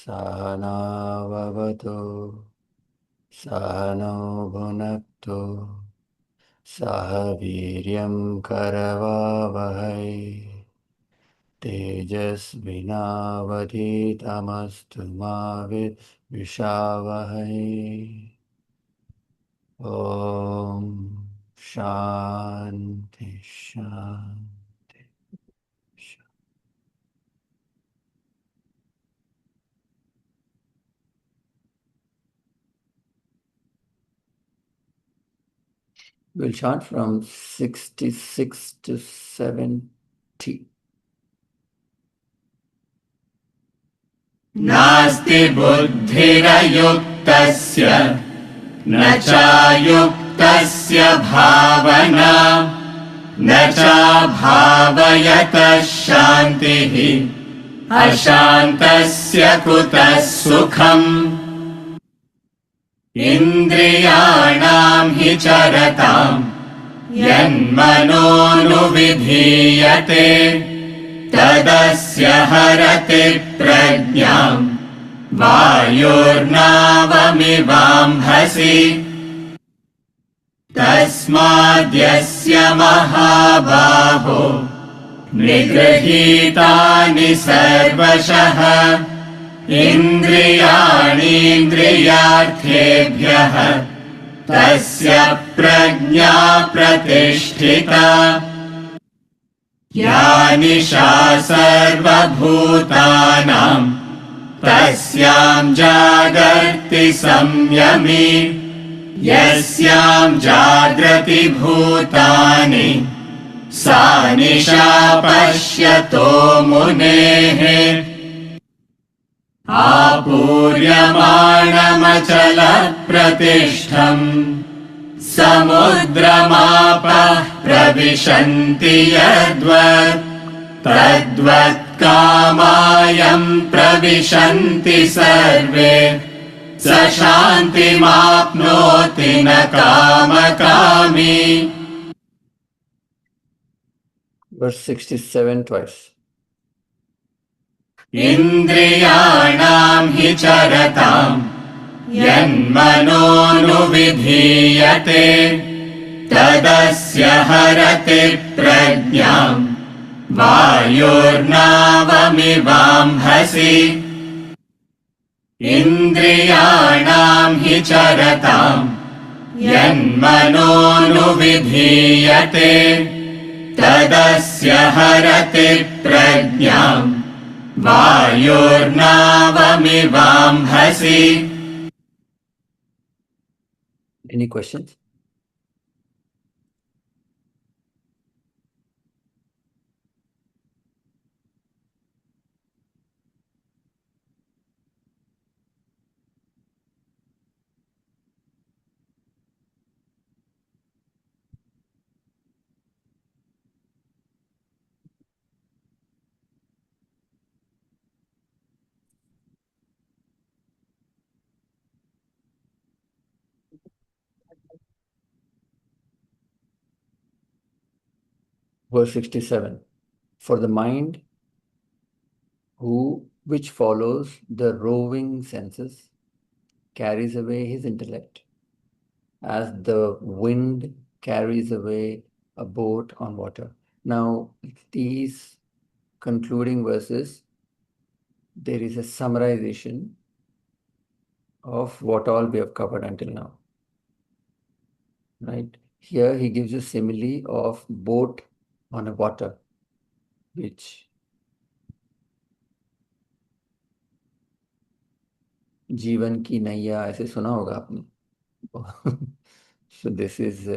सहनाववतु सहनौ भुनक्तु सह वीर्यं करवावहै तेजस्विनावधीतमस्तु मा विद्विषावहै। ॐ शान्ति शान्ति शान्ति। We'll chant from 66 to 70. नास्ति बुद्धिरयुक्तस्य न चायुक्तस्य भावना न चाभावयतः शान्तिः अशान्तस्य कुतः सुखम्। इन्द्रियाणां हि चरतां यन्मनोनुविधीयते तदस्य हरति प्रज्ञां वायुर्नावमिवाम्भसि। तस्माद्यस्य महाबाहो निगृहीतानि सर्वशः इन्द्रियाणीन्द्रियार्थेभ्यः तस्य प्रज्ञा प्रतिष्ठिता या निशा सर्वभूतानां तस्यां जागर्ति संयमी यस्यां जाग्रति भूतानि सा निशा पश्यतो मुनेः आपूर्यमाणमचलप्रतिष्ठम् समुद्रमापः प्रविशन्ति यद्वत् तद्वत् कामायं प्रविशन्ति सर्वे स शान्तिमाप्नोति न कामकामी. Verse 67 twice. इन्द्रियाणां हि चरताम् यन्मनोनुविधीयते तदस्य हरति प्रज्ञाम् वायुर्नावमिवाम्भसि इन्द्रियाणां हि चरताम् यन्मनोनुविधीयते तदस्य हरति प्रज्ञाम् वायुर्नावमिवाम्भसि. Any questions? Verse 67. For the mind which follows the roving senses carries away his intellect, as the wind carries away a boat on water. Now, these concluding verses, there is a summarization of what all we have covered until now. Right? Here he gives a simile of boat on a water, which जीवन की नैया ऐसे सुना होगा आपने. So this is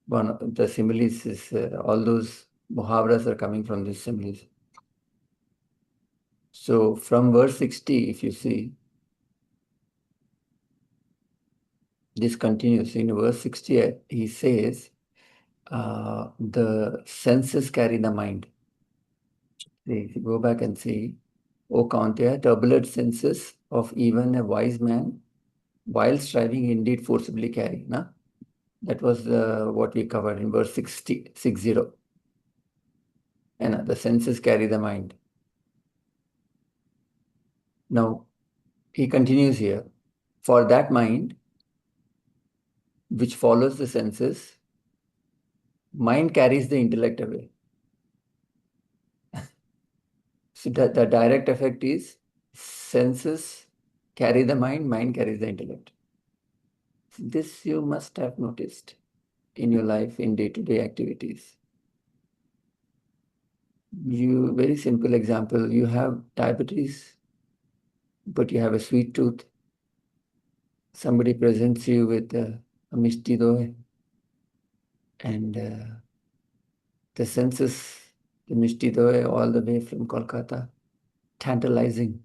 one of the similes is all those muhavras are coming from these similes. So from verse 60, if you see, this continues. In verse 60, he says, the senses carry the mind. If you go back and see, O Kaunteya, turbulent senses of even a wise man, while striving, indeed forcibly carry. Na? That was what we covered in verse 60. And the senses carry the mind. Now, he continues here. For that mind, which follows the senses, mind carries the intellect away. So the direct effect is senses carry the mind carries the intellect. This you must have noticed in your life, in day-to-day activities. Very simple example, you have diabetes, but you have a sweet tooth. Somebody presents you with a mishti doy, and the senses, the mishti doy all the way from Kolkata, tantalizing.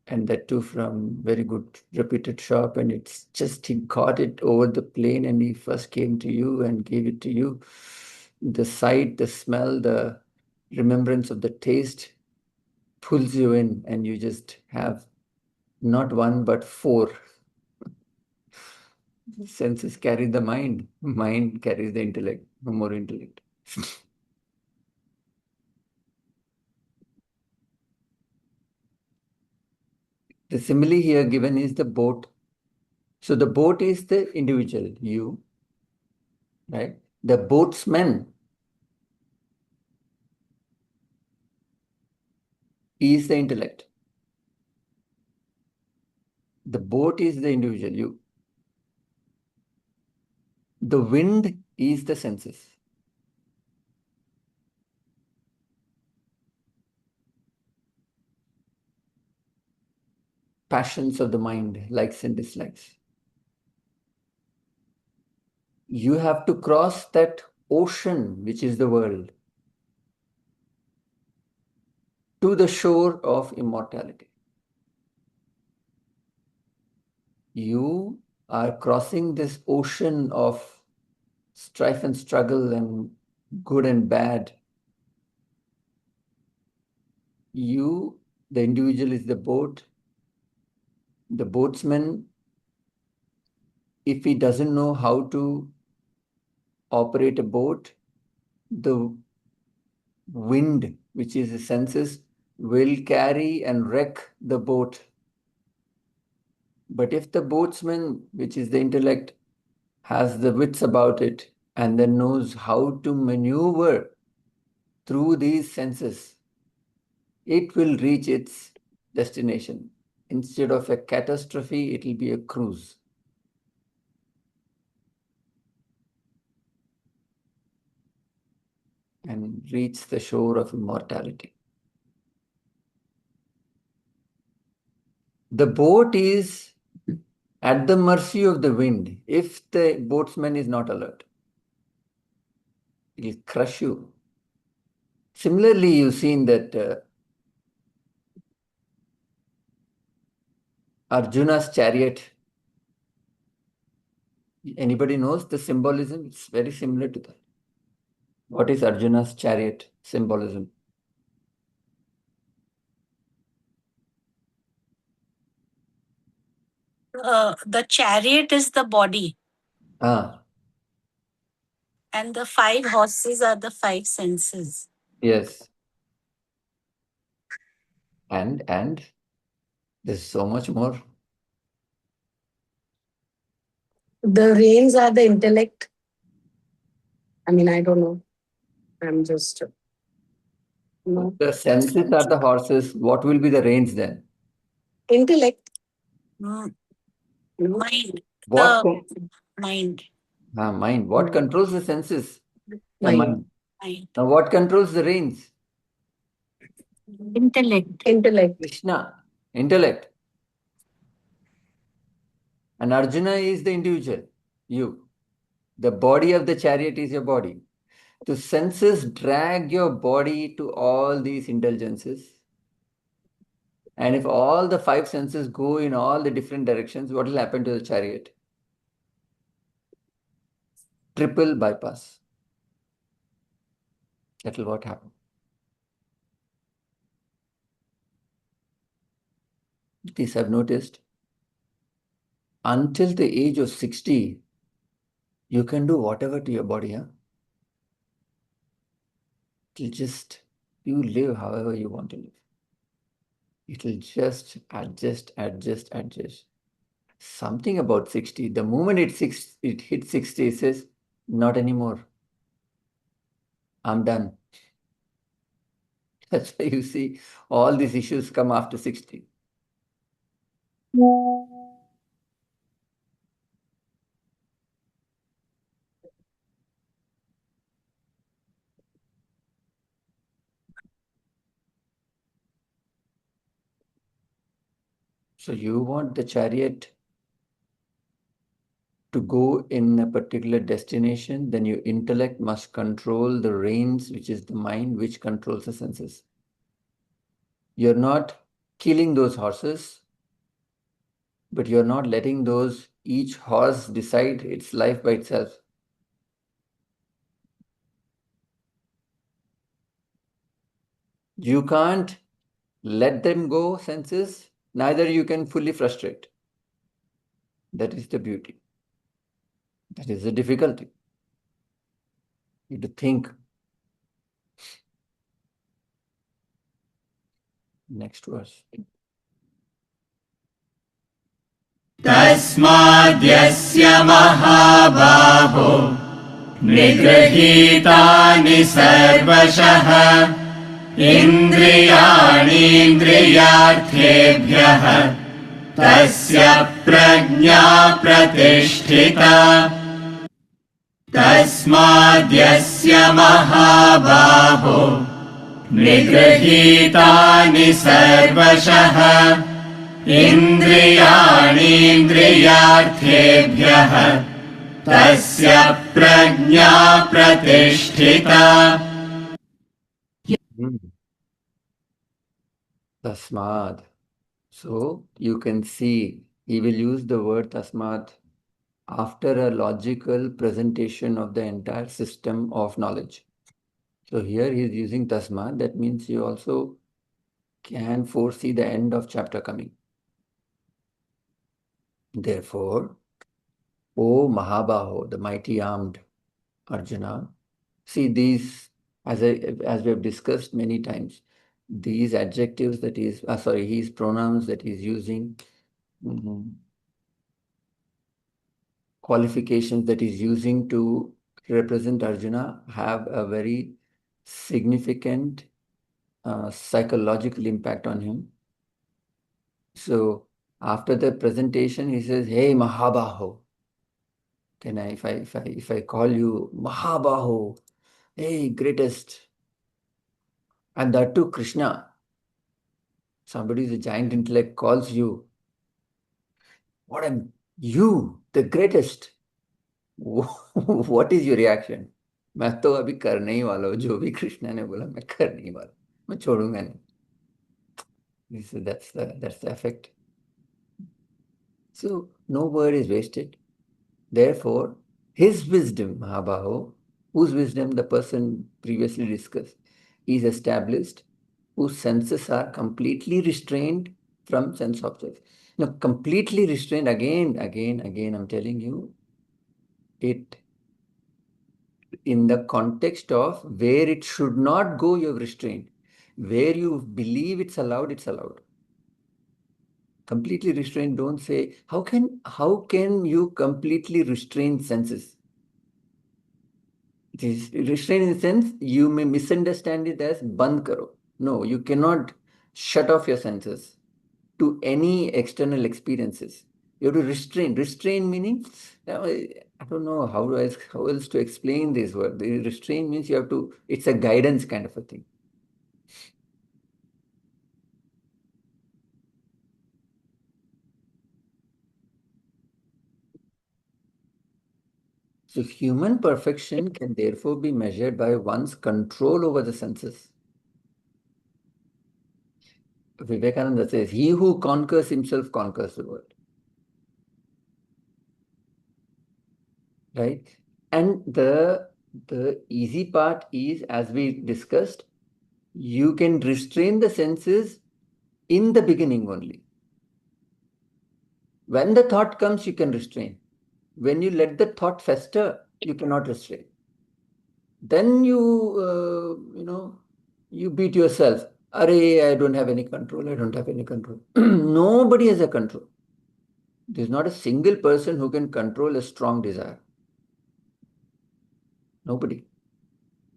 And that too from very good reputed shop, and it's just he got it over the plane and he first came to you and gave it to you. The sight, the smell, the remembrance of the taste pulls you in, and you just have not one but four. Senses carry the mind carries the intellect, no more intellect. The simile here given is the boat. So the boat is the individual, you, right? The boatsman is the intellect. The boat is the individual, you. The wind is the senses. Passions of the mind, likes and dislikes. You have to cross that ocean, which is the world, to the shore of immortality. You are crossing this ocean of strife and struggle and good and bad. You, the individual, is the boat. The boatsman, if he doesn't know how to operate a boat, the wind, which is the senses, will carry and wreck the boat. But if the boatsman, which is the intellect, has the wits about it and then knows how to maneuver through these senses, it will reach its destination. Instead of a catastrophe, it will be a cruise. And reach the shore of immortality. The boat is at the mercy of the wind if the boatsman is not alert. It will crush you. Similarly, you've seen that Arjuna's chariot, anybody knows the symbolism? It's very similar to that. What is Arjuna's chariot symbolism? The chariot is the body, Ah, and the 5 horses are the 5 senses. yes. And there's so much more. The reins are the intellect. I mean, I don't know. I'm just no The senses are the horses. What will be the reins then? intellect. Mind. What The mind. mind? What controls the senses? The Mind. mind. Now, what controls the reins? Intellect. Intellect. Krishna, intellect. And Arjuna is the individual, you. The body of the chariot is your body. The senses drag your body to all these indulgences. And if all the 5 senses go in all the different directions, what will happen to the chariot? Triple bypass. That will what happen. This I've noticed. Until the age of 60, you can do whatever to your body. Huh? It'll just, you live however you want to live. It'll just adjust. Something about 60. The moment it hits 60, it says, not anymore. I'm done. That's why you see all these issues come after 60. So you want the chariot to go in a particular destination, then your intellect must control the reins, which is the mind, which controls the senses. You're not killing those horses, but you're not letting those each horse decide its life by itself. You can't let them go, senses, neither you can fully frustrate. That is the beauty. That is the difficulty. You have to think. Next verse. तस्माद्यस्य महाबाहो निगृहीतानि सर्वशः इन्द्रियाणीन्द्रियार्थेभ्यः तस्य प्रज्ञा प्रतिष्ठिता तस्माद्यस्य महाबाहो निगृहीतानि सर्वशः इन्द्रियाणीन्द्रियार्थेभ्यः तस्य प्रज्ञा प्रतिष्ठिता Hmm. Tasmad. So you can see he will use the word tasmad after a logical presentation of the entire system of knowledge. So here he is using tasmad. That means you also can foresee the end of chapter coming. Therefore, O Mahabaho, the mighty armed Arjuna, see these, as we have discussed many times, these adjectives that is, his pronouns that he's using, qualifications that he's using to represent Arjuna have a very significant psychological impact on him. So after the presentation, he says, "Hey Mahabaho, can I, if I call you Mahabaho, hey greatest, and that too Krishna, somebody with a giant intellect calls you, what am you, the greatest? What is your reaction?" मैं तो अभी करने ही वाला हूँ, जो भी कृष्णा ने बोला मैं करने ही वाला हूँ, मैं छोड़ूंगा नहीं. That's the effect. So no word is wasted. Therefore, his wisdom, Mahabaho, whose wisdom the person previously discussed, is established, whose senses are completely restrained from sense objects. Now, completely restrained, again, I'm telling you, it in the context of where it should not go, you have restrained. Where you believe it's allowed, it's allowed. Completely restrained, don't say, how can you completely restrain senses? It is restrained in the sense you may misunderstand it as band karo. No, you cannot shut off your senses to any external experiences. You have to restrain. Restrain meaning, I don't know how else to explain this word. The restrain means you have to, it's a guidance kind of a thing. So human perfection can therefore be measured by one's control over the senses. Vivekananda says, he who conquers himself conquers the world. Right? And the easy part is, as we discussed, you can restrain the senses in the beginning only. When the thought comes, you can restrain. When you let the thought fester, you cannot restrain. Then you beat yourself. Array, I don't have any control. I don't have any control. Nobody has a control. There's not a single person who can control a strong desire. Nobody.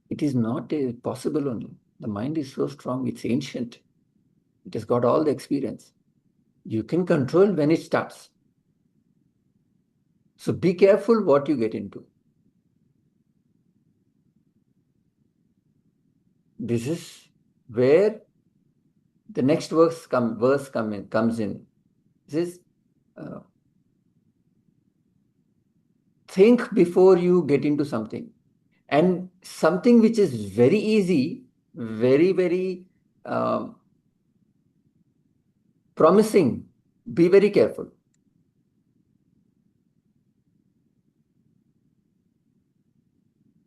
It is not possible only. The mind is so strong, it's ancient. It has got all the experience. You can control when it starts. So be careful what you get into. This is where the next comes in. This is think before you get into something. And something which is very easy, very promising, be very careful.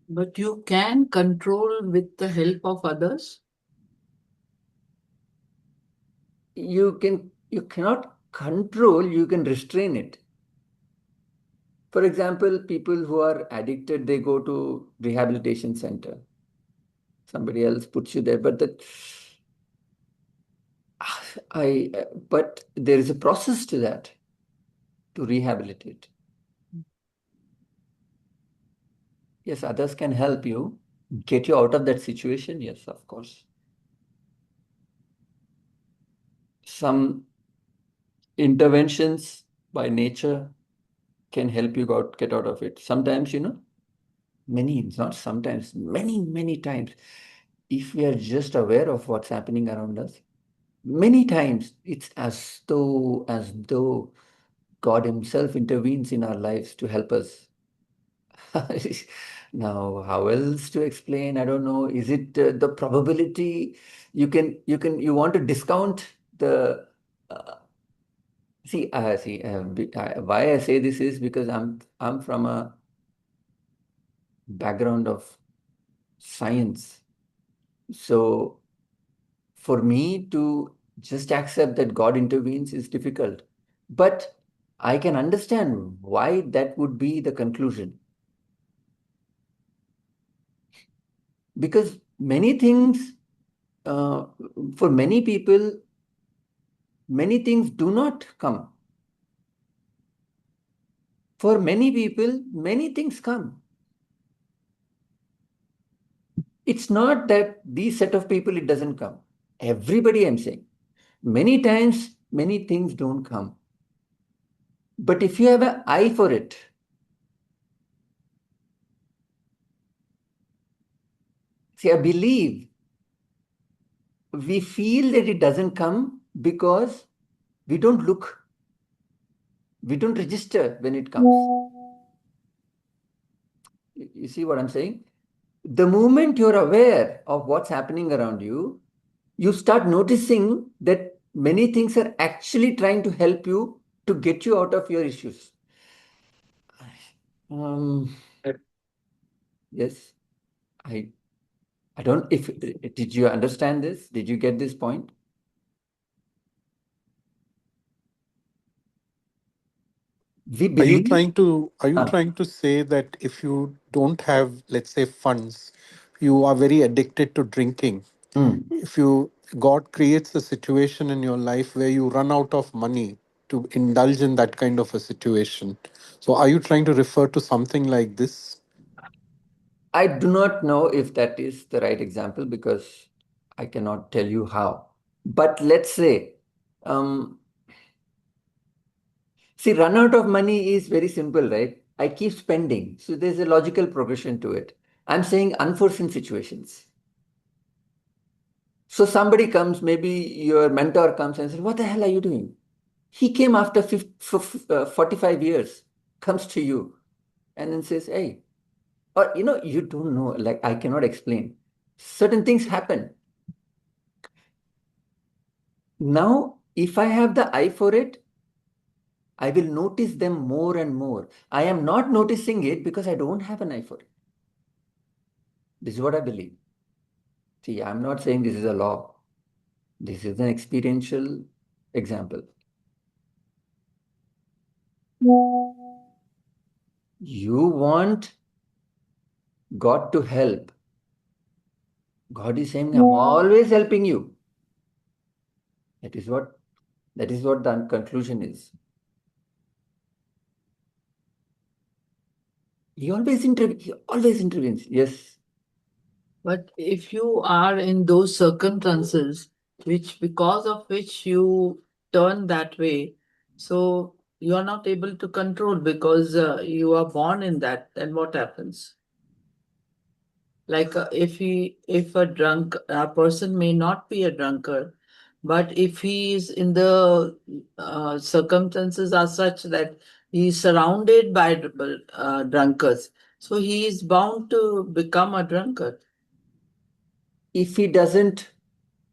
But you can control with the help of others. You cannot control, you can restrain it. For example, people who are addicted, they go to rehabilitation center. Somebody else puts you there, but but there is a process to that, to rehabilitate. Yes, others can help you get you out of that situation. Yes, of course. Some interventions by nature can help you get out of it. Sometimes, many, not sometimes, many, many times, if we are just aware of what's happening around us, many times it's as though God Himself intervenes in our lives to help us. Now, how else to explain? I don't know. Is it the probability? You want to discount the. Uh, why I say this is because I'm from a background of science. So for me to just accept that God intervenes is difficult. But I can understand why that would be the conclusion. Because many things, uh, for many people, many things do not come. For many people, many things come. It's not that these set of people, it doesn't come. Everybody, I'm saying. Many times, many things don't come. But if you have an eye for it, see, I believe we feel that it doesn't come because we don't look, we don't register when it comes. You see what I'm saying? The moment you're aware of what's happening around you start noticing that many things are actually trying to help you to get you out of your issues. Um, yes, I I don't if did you understand this? Did you get this point? We Are you believe. trying to are you uh, trying to say that if you don't have, let's say, funds, you are very addicted to drinking? mm, If you God creates a situation in your life where you run out of money to indulge in that kind of a situation. So are you trying to refer to something like this? I do not know if that is the right example because I cannot tell you how. But let's say, um, see, run out of money is very simple, right? I keep spending. So there's a logical progression to it. I'm saying unforeseen situations. So somebody comes, maybe your mentor comes and says, "What the hell are you doing?" He came after 45 years, comes to you and then says, "Hey," or you don't know, like I cannot explain. Certain things happen. Now, if I have the eye for it, I will notice them more and more. I am not noticing it because I don't have an eye for it. This is what I believe. See, I'm not saying this is a law. This is an experiential example. You want God to help. God is saying, I'm always helping you. That is what the conclusion is. He always intervenes. Yes. But if you are in those circumstances, which because of which you turn that way, so you are not able to control because you are born in that, then what happens? Like if a person may not be a drunkard, but if he is in the circumstances are such that he is surrounded by drunkards, so he is bound to become a drunkard. If he doesn't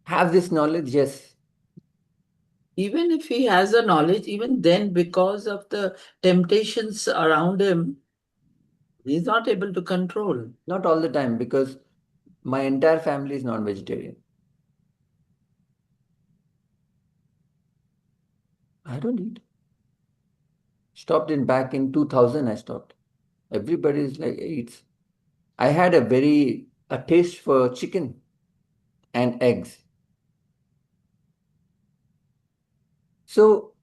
have this knowledge, yes. Even if he has a knowledge, even then, because of the temptations around him, he is not able to control. Not all the time because my entire family is non-vegetarian. I don't eat. Stopped in back in 2000, I stopped. Everybody is like eats. I had a taste for chicken and eggs. So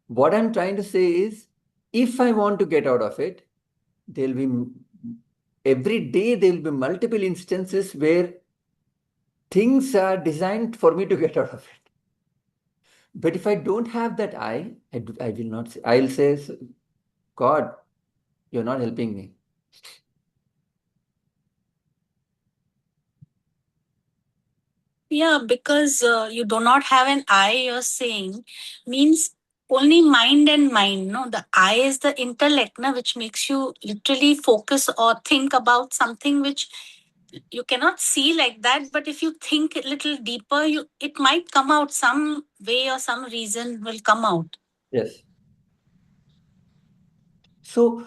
what I'm trying to say is, if I want to get out of it, there'll be every day there will be multiple instances where things are designed for me to get out of it. But if I don't have that I will not say, I'll say, God, you're not helping me. Yeah, because you do not have an I, you're saying, means only mind and mind. No, the I is the intellect, na, which makes you literally focus or think about something which you cannot see like that. But if you think a little deeper, it might come out some way or some reason will come out. Yes. So,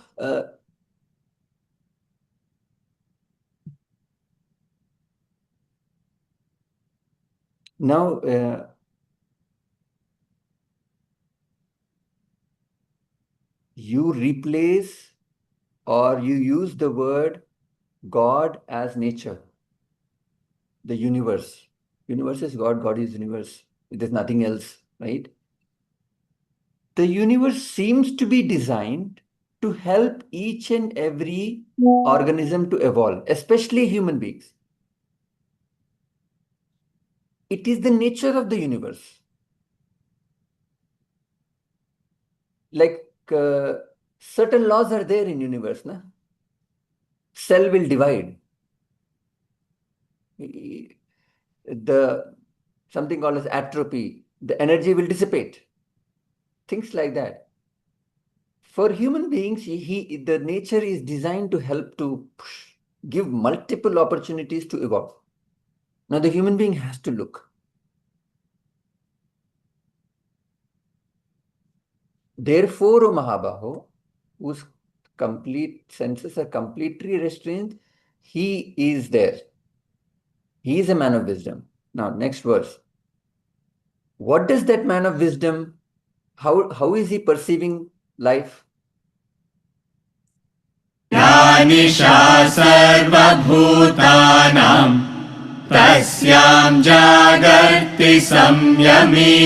now you replace or you use the word God as nature, the universe. Universe is God, God is universe. There's nothing else, right? The universe seems to be designed to help each and every organism to evolve, especially human beings. It is the nature of the universe. Like certain laws are there in universe, na? Cell will divide. The something called as atrophy. The energy will dissipate. Things like that. For human beings, the nature is designed to help to give multiple opportunities to evolve. Now the human being has to look. Therefore, O Mahabaho, whose complete senses are completely restrained, he is there. He is a man of wisdom. Now, next verse. What does that man of wisdom, how is he perceiving life? या निशा सर्वभूतानां तस्यां जागर्ति संयमी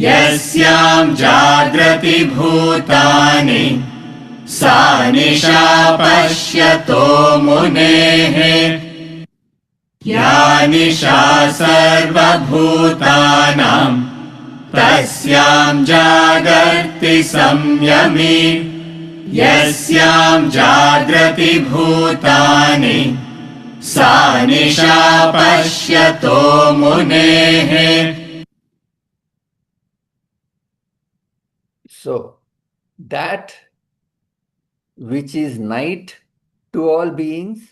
यस्यां जाग्रति भूतानि सा निशा पश्यतो मुनेः या निशा सर्वभूतानां तस्यां जागर्ति संयमी यस्यां जाग्रति भूतानि सा निशा पश्यतो मुनेः. So, that which is night to all beings,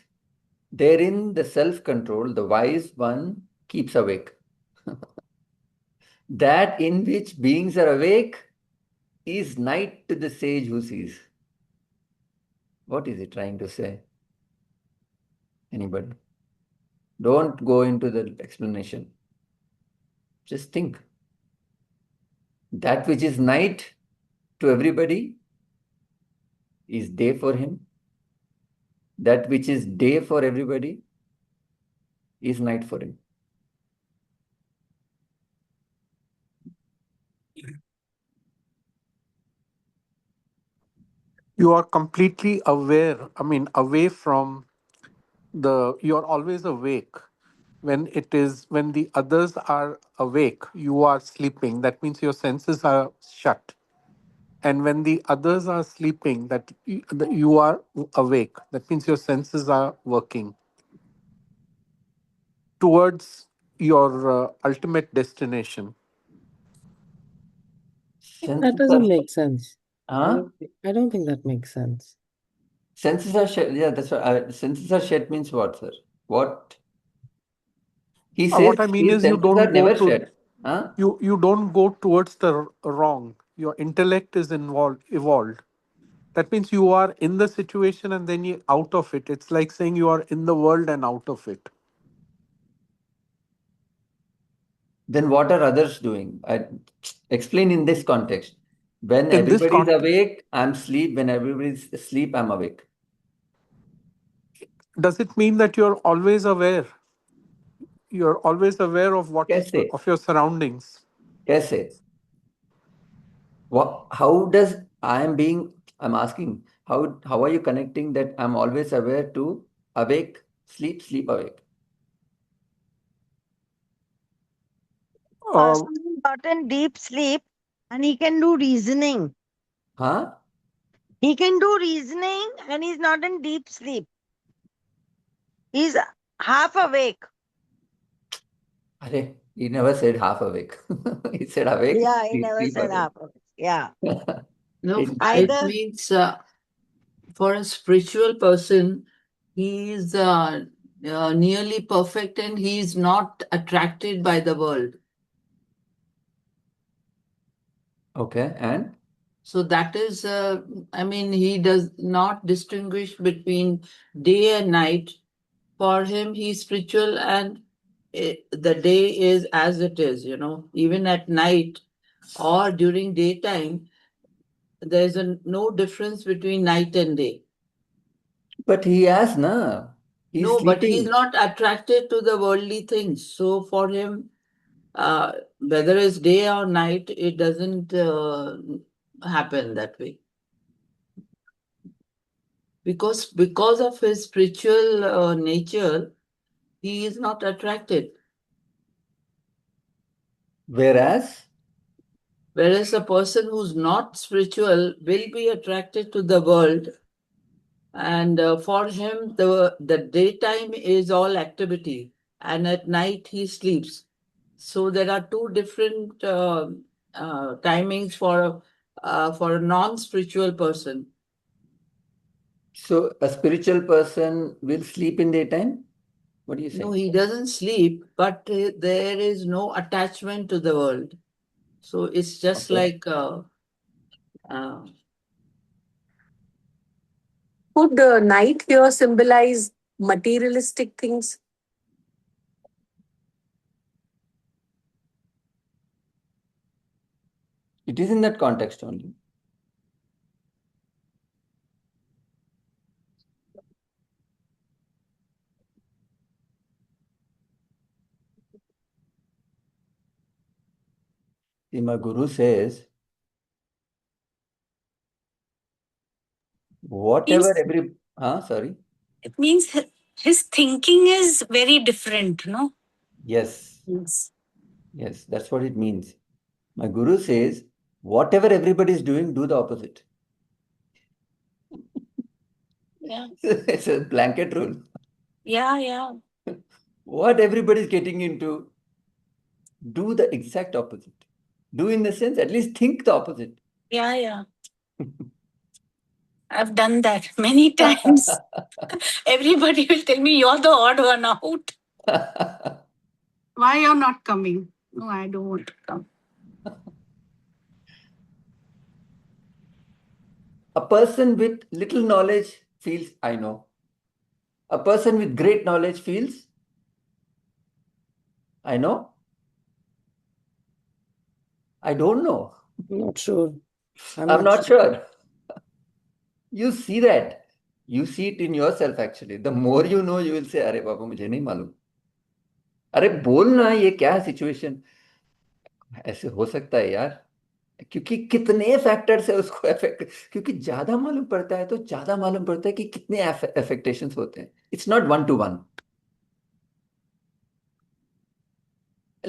therein the self-control, the wise one, keeps awake. That in which beings are awake is night to the sage who sees. What is it trying to say? Anybody? Don't go into the explanation. Just think. That which is night to everybody is day for him. That which is day for everybody is night for him. You are completely aware, I mean, away from you're always awake. When the others are awake, you are sleeping. That means your senses are shut. And when the others are sleeping, that you are awake. That means your senses are working towards your ultimate destination. That Senses are doesn't make sense. huh? I don't think that makes sense. Senses are shed. Yeah, that's what senses are shed means what, sir? What he says What I mean his is, you senses don't are go never to shed. Huh? you don't go towards the wrong. Your intellect is evolved. That means you are in the situation and then you out of it. It's like saying you are in the world and out of it. Then what are others doing? I explain in this context. When In this everybody is context, awake, I'm asleep. When everybody is asleep, I'm awake. does it mean that you're always aware? You're always aware of कैसे? of your surroundings. कैसे? What? How does I am being? I'm asking. How are you connecting that I'm always aware to awake, sleep, sleep, awake? Um, Person is not in deep sleep and he can do reasoning. Huh? He can do reasoning and he's not in deep sleep. He's half awake. Arey, he never said half awake. He said awake, Yeah, he sleep, never sleep, said awake. half awake. Yeah. No, In it Either means for a spiritual person, he is nearly perfect and he is not attracted by the world. Okay, and So that is, I mean, he does not distinguish between day and night. For him, he's spiritual and the day is as it is, even at night or during daytime, there's no difference between night and day. but he has na. He's No, but he's sleeping. not attracted to the worldly things. So for him, whether it's day or night, it doesn't happen that way. Because of his spiritual nature, he is not attracted. Whereas, Whereas a person who's not spiritual will be attracted to the world, and for him, the daytime is all activity, and at night he sleeps. So there are two different timings for a non-spiritual person. so a spiritual person will sleep in daytime? What do you No, say? he doesn't sleep, but there is no attachment to the world. So it's just Okay. like uh, Could night here symbolize materialistic things? It is in that context only. See, my guru says, whatever Means every, sorry. it means his thinking is very different, no? Yes, Yes. yes, that's what it means. My guru says, whatever everybody is doing, do the opposite. Yeah. It's a blanket rule. Yeah, yeah. What everybody is getting into, do the exact opposite. Do in the sense, at least think the opposite. Yeah, yeah. I've done that many times. Everybody will tell me you're the odd one out. Why you're not coming? No, I don't want to come. A person with little knowledge feels, I know. A person with great knowledge feels, I know. I don't know. I'm not sure. I'm I'm not not sure. sure. You see that. You see it in yourself actually. The more you know, you will say, अरे बाबा मुझे नहीं मालूम. अरे बोल ना ये क्या situation ऐसे हो सकता है यार क्योंकि कितने फैक्टर्स है उसको अफेक्ट क्योंकि ज्यादा मालूम पड़ता है तो ज्यादा मालूम पड़ता है कि कितने अफेक्टेशंस होते हैं it's not one two one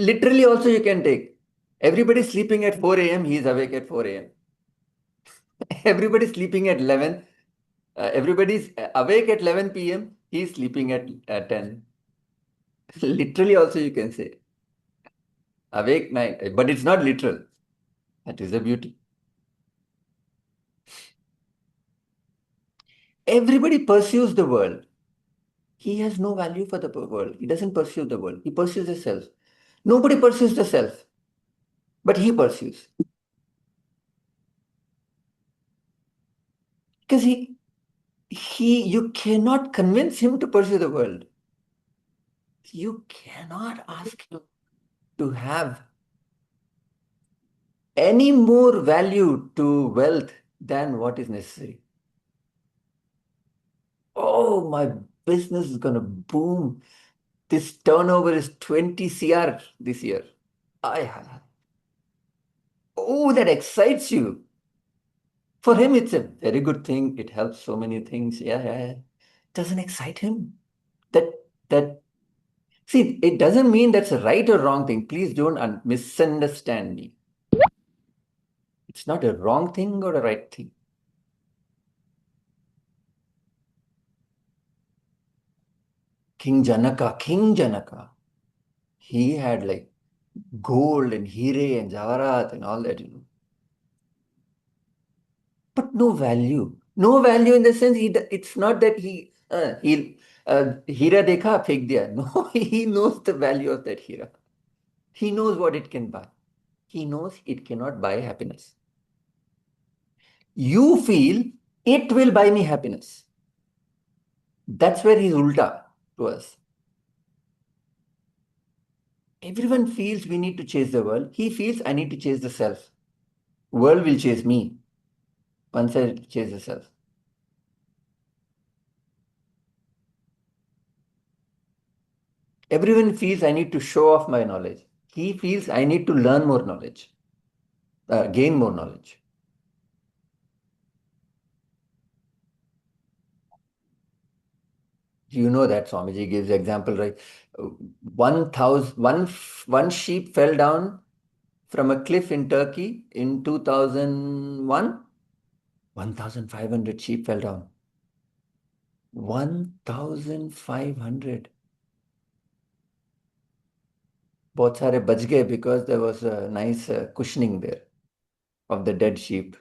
literally also you can take everybody sleeping at 4 a.m. he is awake at 4 a.m. Everybody sleeping at 11 everybody's awake at 11 p.m. he is sleeping at 10. Literally also you can say awake night but it's not literal. That is the beauty. Everybody pursues the world. He has no value for the world. He doesn't pursue the world. He pursues the self. Nobody pursues the self, but he pursues. Because you cannot convince him to pursue the world. You cannot ask him to have any more value to wealth than what is necessary. Oh, my business is gonna boom. This turnover is 20 CR this year. Oh, that excites you. For him, it's a very good thing. It helps so many things. Yeah, yeah, yeah. Doesn't excite him. That that See, it doesn't mean that's a right or wrong thing. Please don't misunderstand me. It's not a wrong thing or a right thing. King Janaka, he had like gold and hire and javarat and all that. But no value. No value in the sense it's not that he hira dekha phek diya. No, he knows the value of that hira. He knows what it can buy. He knows it cannot buy happiness. You feel it will buy me happiness. That's where he's ulta to us. Everyone feels we need to chase the world. He feels I need to chase the self. World will chase me once I chase the self. Everyone feels I need to show off my knowledge. He feels I need to learn more knowledge, gain more knowledge. You know that Swamiji gives example, right? 1,000, one sheep fell down from a cliff in Turkey in 2001. 1,500 sheep fell down. 1,500. बहुत सारे बच गए because there was a nice cushioning there of the dead sheep.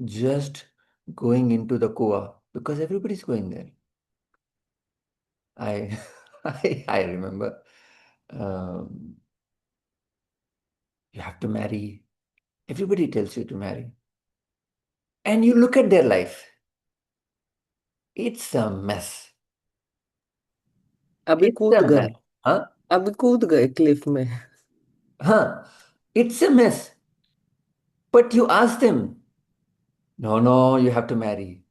Just going into the Goa because everybody's going there. I I remember um, you have to marry. Everybody tells you to marry. And you look at their life. It's a mess. अभी It's कूद a mess. गए Huh? अभी कूद गए Cliff में Huh? It's a mess. But you ask them, no, no, you have to marry.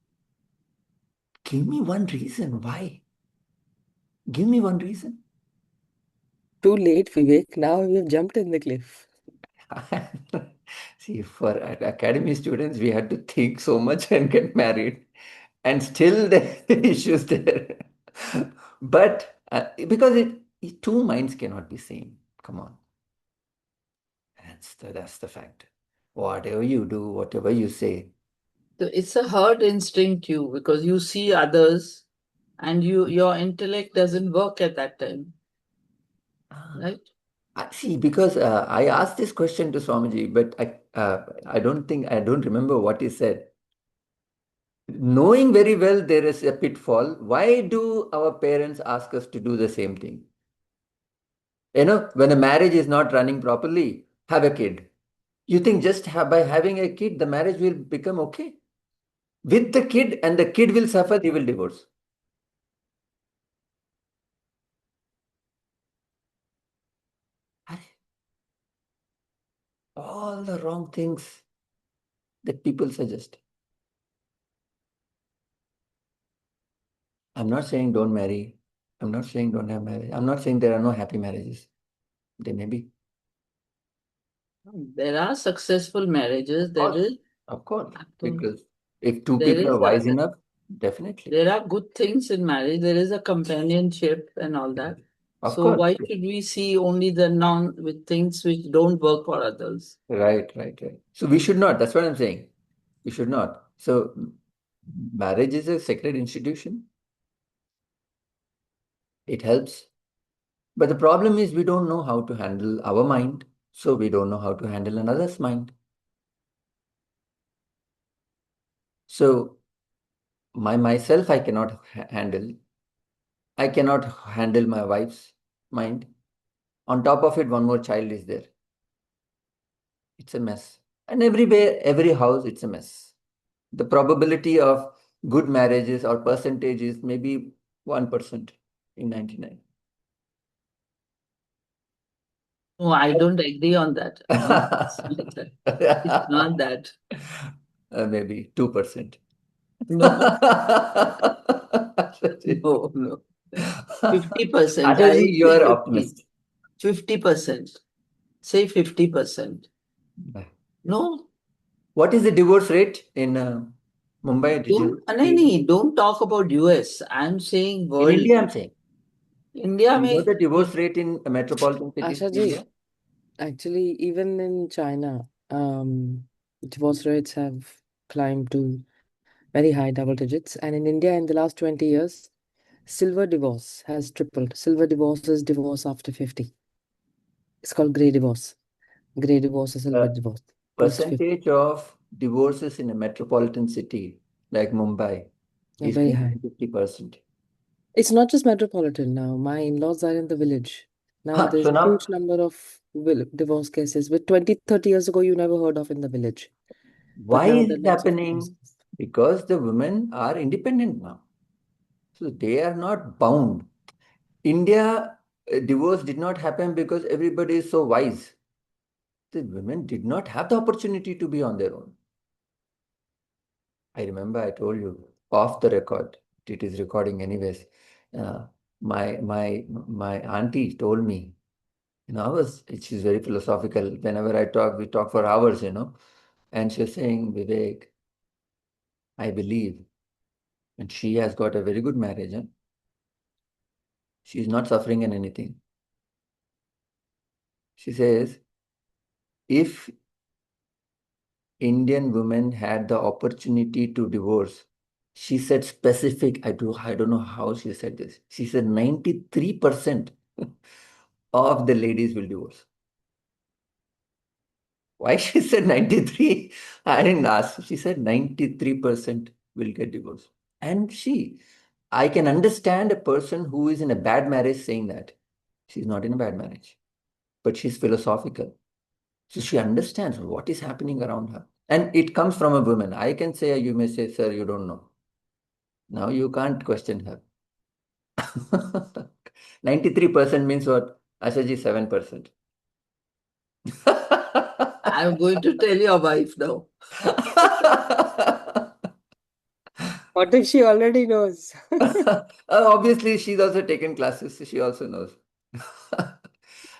Give me one reason. Why? Give me one reason. Too late, Vivek. Now we have jumped in the cliff. See, for academy students, we had to think so much and get married, and still the issues there. But because two minds cannot be same. Come on, that's the fact. Whatever you do, whatever you say, So it's a herd instinct you because you see others and your intellect doesn't work at that time. Right? see, because I asked this question to Swamiji, but I don't remember what he said. Knowing very well there is a pitfall, why do our parents ask us to do the same thing? When a marriage is not running properly, have a kid. You think just by having a kid, the marriage will become okay? With the kid, and the kid will suffer, they will divorce. All the wrong things that people suggest. I'm not saying don't marry. I'm not saying don't have marriage. I'm not saying there are no happy marriages. They may be. There are successful marriages. There is Of course. so Because if two there people are is wise enough, definitely. there are good things in marriage. There is a companionship and all that. Of So course. why should we see only the non with things which don't work for others? Right. So we should not. That's what I'm saying. We should not. So marriage is a sacred institution. It helps. But the problem is we don't know how to handle our mind. So we don't know how to handle another's mind. So myself, I cannot handle. I cannot handle my wife's mind. On top of it, one more child is there. It's a mess. And everywhere, every house, it's a mess. The probability of good marriages or percentage is maybe 1% in 99. No, I don't agree on that. No, it's not that. It's not that. Maybe 2%. No, no, no. 50%. I Ashaji, would you say are 50. optimist. 50%. say 50%. No. What is the divorce rate in Mumbai? Did you Don't talk about US. I'm saying in world. India? I'm saying. India You know may the divorce rate in metropolitan cities in Asha India? ji, actually, even in China, divorce rates have climbed to very high double digits. And in India, in the last 20 years, silver divorce has tripled. Silver divorce is divorce after 50. It's called grey divorce. Grey divorce or silver The divorce. Post 50. percentage of divorces in a metropolitan city like Mumbai They're is very more high. than 50%. It's not just metropolitan now. My in-laws are in the village. Now Huh, there's so a now, huge number of divorce cases, which 20, 30 years ago you never heard of in the village. But why now is there are it lots of happening? divorces. Because the women are independent now. So they are not bound. India divorce did not happen because everybody is so wise. The women did not have the opportunity to be on their own. I remember I told you off the record. It is recording anyways. Uh, my auntie told me, she's very philosophical. Whenever I talk, we talk for hours, And she's saying, Vivek, I believe, and she has got a very good marriage. She's not suffering in anything. She says, if Indian women had the opportunity to divorce, she said specific, I don't know how she said this. She said 93% of the ladies will divorce. Why she said 93? I didn't ask. She said 93% will get divorced. And I can understand a person who is in a bad marriage saying that. She's not in a bad marriage, but she's philosophical. So she understands what is happening around her. And it comes from a woman. I can say, you may say, sir, you don't know. Now you can't question her. 93% means what? Ashaji, 7%. I'm going to tell your wife now. What if she already knows? Obviously, she's also taken classes, so she also knows.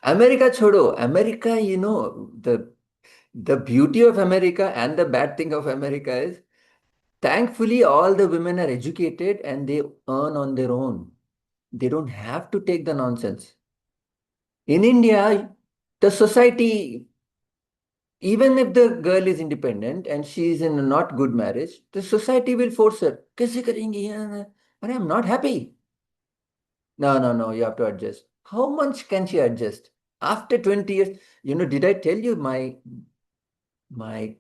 America chodo. America, the beauty of America and the bad thing of America is thankfully all the women are educated and they earn on their own. They don't have to take the nonsense. In India, the society, even if the girl is independent and she is in a not good marriage, the society will force her. कैसे करेंगी? But I'm not happy. No, no, no, you have to adjust. How much can she adjust? After 20 years, did I tell you my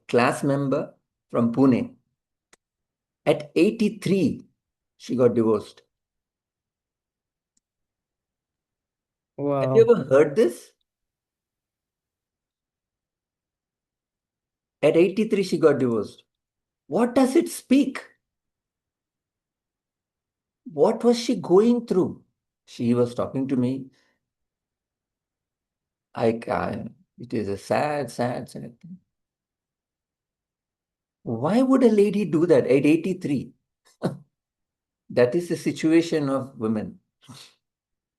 class member from Pune, at 83, she got divorced. Have you Wow. ever heard this? At 83, she got divorced. What does it speak? What was she going through? She was talking to me. It is a sad, sad, sad thing. Why would a lady do that at 83? That is the situation of women.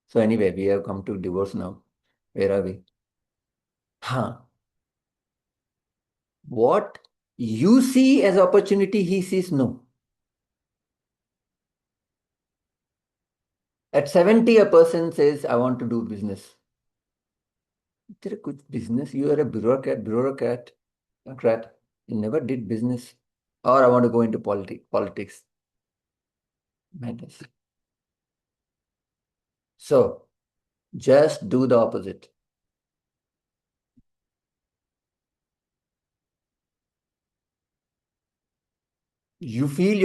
So anyway, we have come to divorce now. Where are we? Huh. What you see as opportunity, he sees no. At 70, a person says, I want to do business. Is good business? You are a bureaucrat. You never did business. Or I want to go into politics. Madness. So just do the opposite. You feel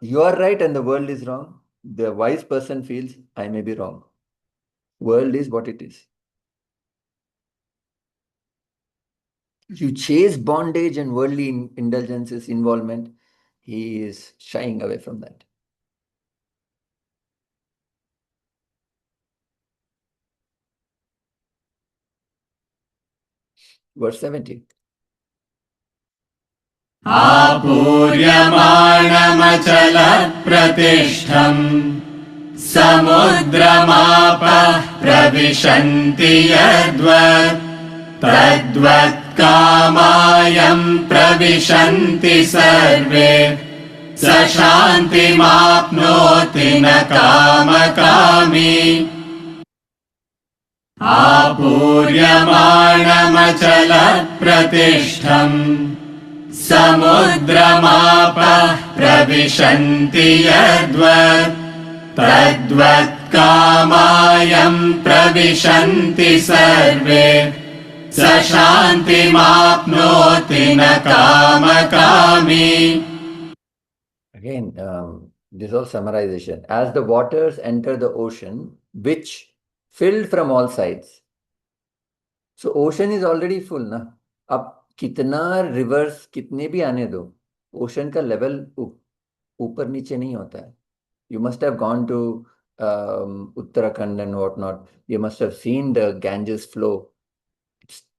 you're right and the world is wrong. The wise person feels I may be wrong. World is what it is. You chase bondage and worldly indulgences, involvement. He is shying away from that. Verse 17. आपूर्यमाणमचलप्रतिष्ठम् समुद्रमापः प्रविशन्ति यद्वत् तद्वत्कामायम् प्रविशन्ति सर्वे स शान्तिमाप्नोति न कामकामी आपूर्यमाणमचलप्रतिष्ठम् समुद्रमापः प्रविशन्ति यद्वत् तद्वत्कामायम् प्रविशन्ति सर्वे स शान्तिमाप्नोति न कामकामी. Again, this is all summarization. As the waters enter the ocean, which filled from all sides. So ocean is already full, na? अब कितना रिवर्स कितने भी आने दो, ओशन का लेवल ऊपर नीचे नहीं होता है. You must have gone to Uttarakhand and whatnot. You must have seen the Ganges flow.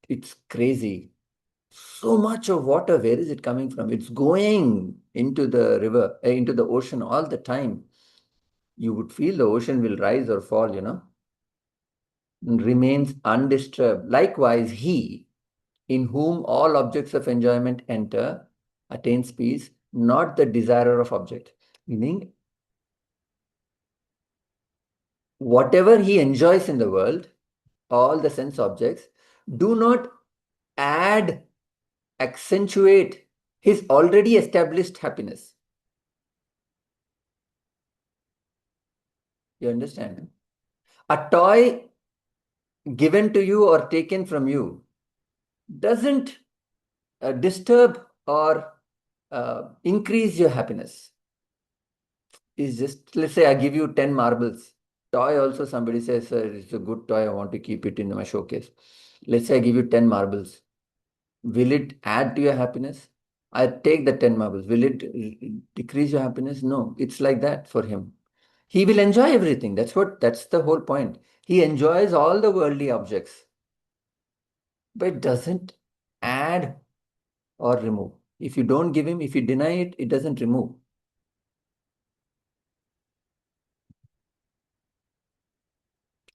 It's crazy. So much of water, where is it coming from? It's going into the river, into the ocean all the time. You would feel the ocean will rise or fall, and remains undisturbed. Likewise, he, in whom all objects of enjoyment enter, attains peace, not the desirer of object. Meaning, whatever he enjoys in the world, all the sense objects, do not add, accentuate his already established happiness. You understand? A toy given to you or taken from you doesn't disturb or increase your happiness. It's just, let's say I give you 10 marbles. Toy also, somebody says, sir, it's a good toy, I want to keep it in my showcase. Let's say I give you 10 marbles. Will it add to your happiness? I take the 10 marbles. Will it decrease your happiness? No, it's like that for him. He will enjoy everything. That's the whole point. He enjoys all the worldly objects, but it doesn't add or remove. If you don't give him, if you deny it, it doesn't remove.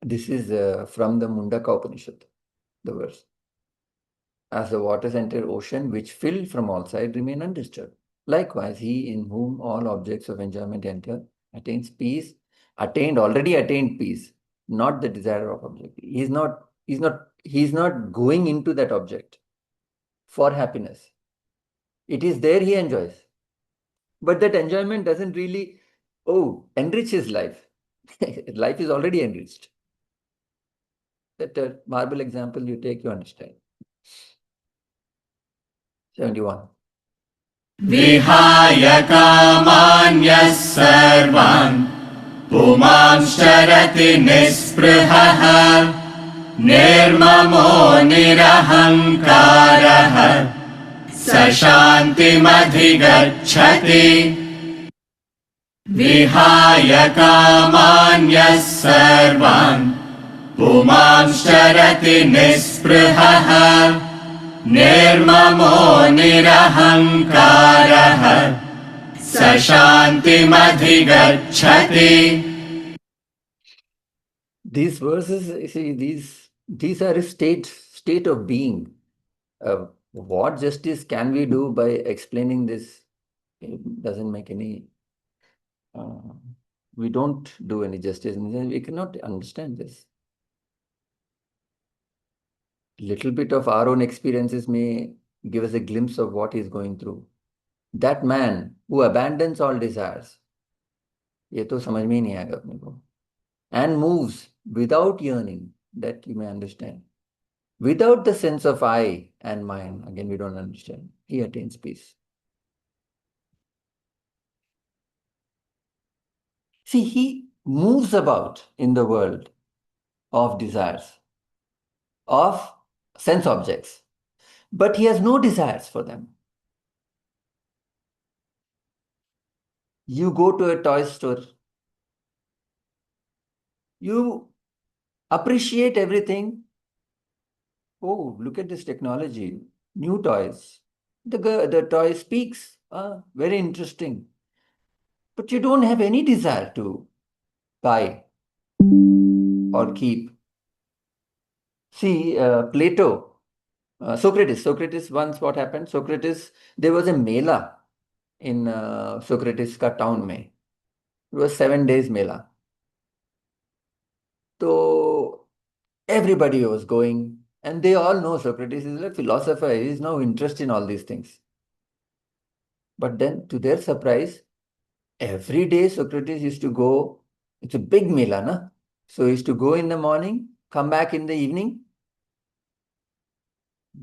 This is from the Mundaka Upanishad, the verse. As the waters enter ocean, which fill from all sides, remain undisturbed. Likewise, he in whom all objects of enjoyment enter, attains peace, already attained peace, not the desire of object. He's not going into that object for happiness. It is there he enjoys. But that enjoyment doesn't really, enrich his life. Life is already enriched. That marble example you take, you understand. 71. विहाय कामान्यः सर्वान् पुमांश्चरति निःस्पृहः निर्ममो निरहङ्कारः स शान्तिमधिगच्छति विहाय कामान्यः सर्वान् पुमांश्चरति निःस्पृहः निर्ममो निरहङ्कारः स शान्तिमधिगच्छति. These verses, you see, these are a state of being. What justice can we do by explaining this? It doesn't make any. We don't do any justice. We cannot understand this. Little bit of our own experiences may give us a glimpse of what he's going through. That man who abandons all desires, ये तो समझ में ही नहीं आएगा अपने को, and moves without yearning, that you may understand. Without the sense of I and mine, again we don't understand, he attains peace. See, he moves about in the world of desires, of sense objects, but he has no desires for them. You go to a toy store, you appreciate everything. Oh, look at this technology, new toys. The toy speaks, very interesting. But you don't have any desire to buy or keep. See, Plato, Socrates once, what happened? There was a mela in Socrates ka town mein. It was 7 days mela. So everybody was going, and they all know Socrates is a philosopher. He is no interest in all these things. But then, to their surprise, every day Socrates used to go. It's a big mela, na? So he used to go in the morning, come back in the evening,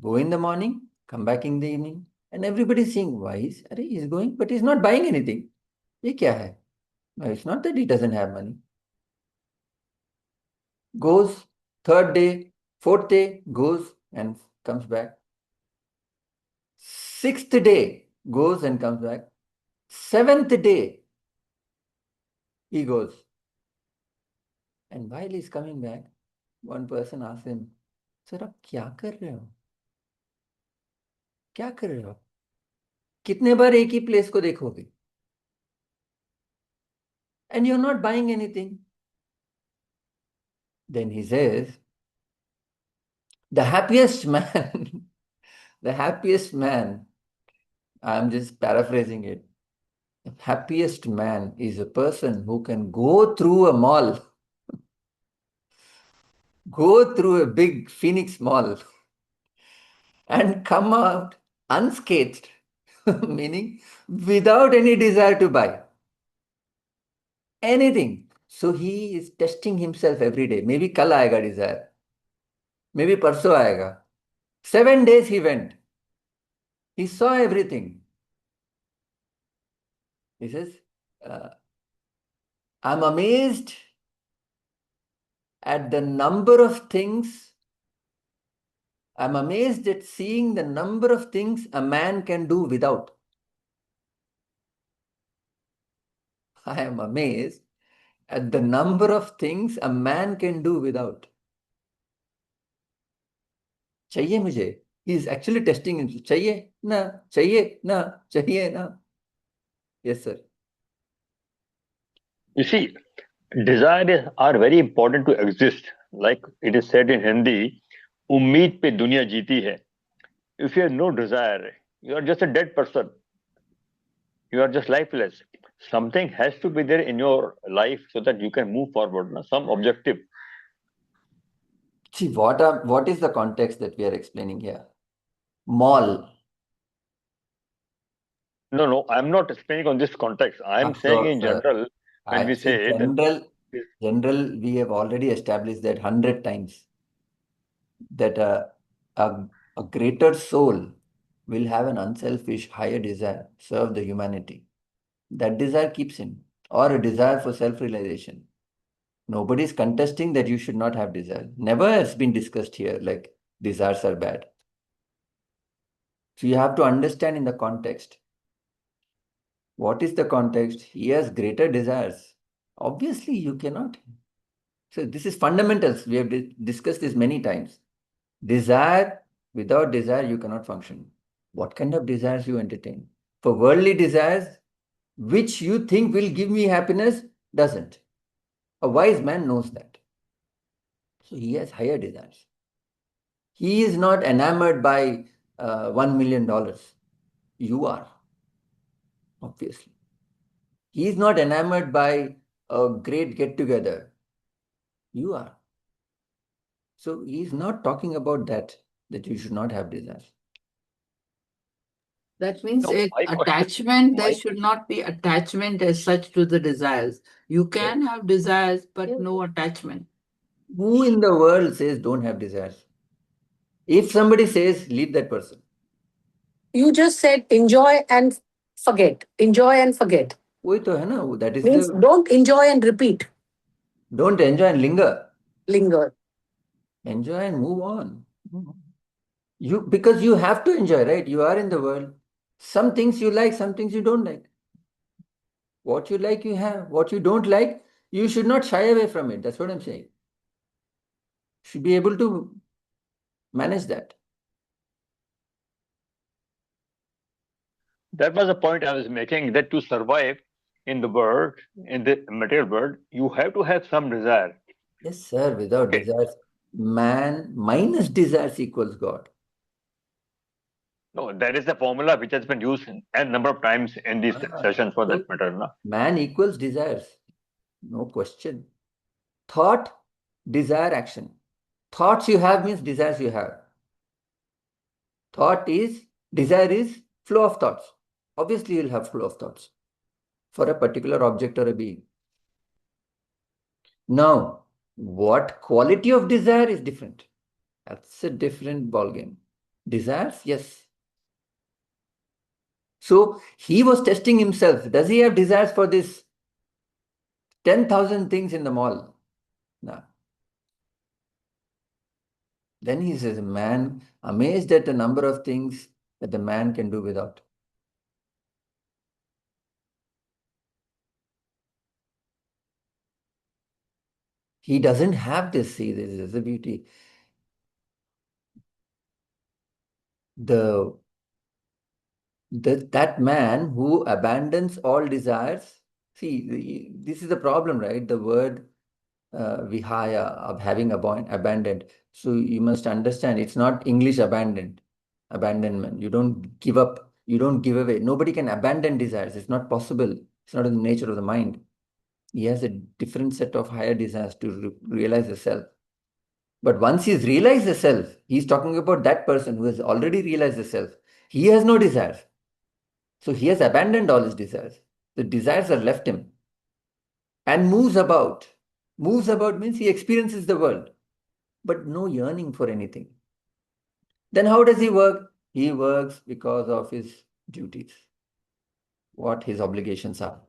go in the morning, come back in the evening, and everybody's seeing why he's going, but he's not buying anything. ये क्या है? No, it's not that he doesn't have money. Goes, third day, fourth day, goes and comes back. Sixth day, goes and comes back. Seventh day, he goes. And while he's coming back, one person asks him, sir आप क्या कर रहे हो? क्या कर रहे हो? कितने बार एक ही प्लेस को देखोगे? And you're not buying anything. Then he says, the happiest man, the happiest man, I'm just paraphrasing it. The happiest man is a person who can go through a mall, go through a big Phoenix mall, and come out unscathed, meaning without any desire to buy anything. So he is testing himself every day. Maybe kal aayega desire. Maybe parso aayega. 7 days he went. He saw everything. He says, uh, I'm amazed at the number of things. I'm amazed at seeing the number of things a man can do without. I am amazed at the number of things a man can do without. चाहिए मुझे. He is actually testing himself. चाहिए ना, चाहिए ना, चाहिए ना. Yes, sir. You see, desires are very important to exist. Like it is said in Hindi, उम्मीद पे दुनिया जीती है. If you have no desire, you are just a dead person. You are just lifeless. Something has to be there in your life so that you can move forward. Some objective. See, what is the context that we are explaining here? Mall. No, I'm not explaining on this context. I'm saying So, in sir, general, when we see, say that general, we have already established that 100 times that a greater soul will have an unselfish, higher desire, serve the humanity. That desire keeps him, or a desire for self-realization. Nobody is contesting that you should not have desire. Never has been discussed here like desires are bad. So you have to understand in the context. What is the context? He has greater desires. Obviously, you cannot. So this is fundamentals. We have discussed this many times. Desire, without desire, you cannot function. What kind of desires you entertain? For worldly desires, which you think will give me happiness, doesn't. A wise man knows that. So he has higher desires. He is not enamored by $1 million. You are, obviously. He is not enamored by a great get together. You are. So he is not talking about that you should not have desires. That means No, my question- attachment, there my- should not be attachment as such to the desires. You can have desires, but no attachment. Who in the world says don't have desires? If somebody says, leave that person. You just said enjoy and forget. Enjoy and forget. वही तो है ना, that is Means the don't enjoy and repeat. don't enjoy and linger. Linger. Enjoy and move on. Because you have to enjoy, right? You are in the world. Some things you like, some things you don't like. What you like, you have. What you don't like, you should not shy away from it. That's what I'm saying. Should be able to manage that. That was the point I was making, that to survive in the world, in the material world, you have to have some desire. Yes, sir. Without Okay. desires, man minus desires equals God. No, that is the formula which has been used a number of times in these sessions for that matter. No? Man equals desires. No question. Thought, desire, action. Thoughts you have means desires you have. Desire is flow of thoughts. Obviously, you'll have flow of thoughts for a particular object or a being. Now, what quality of desire is different? That's a different ballgame. Desires, yes. So he was testing himself. Does he have desires for this 10,000 things in the mall? No. Then he says, man, amazed at the number of things that the man can do without. He doesn't have this. See, this is the beauty. That man who abandons all desires. See, this is the problem, right? The word vihaya, of having abandoned. So you must understand, it's not English abandonment. You don't give up, you don't give away. Nobody can abandon desires. It's not possible. It's not in the nature of the mind. He has a different set of higher desires to realize the self. But once he's realized the self, he's talking about that person who has already realized the self. He has no desires. So he has abandoned all his desires. The desires are left him and moves about. Moves about means he experiences the world, but no yearning for anything. Then how does he work? He works because of his duties, what his obligations are.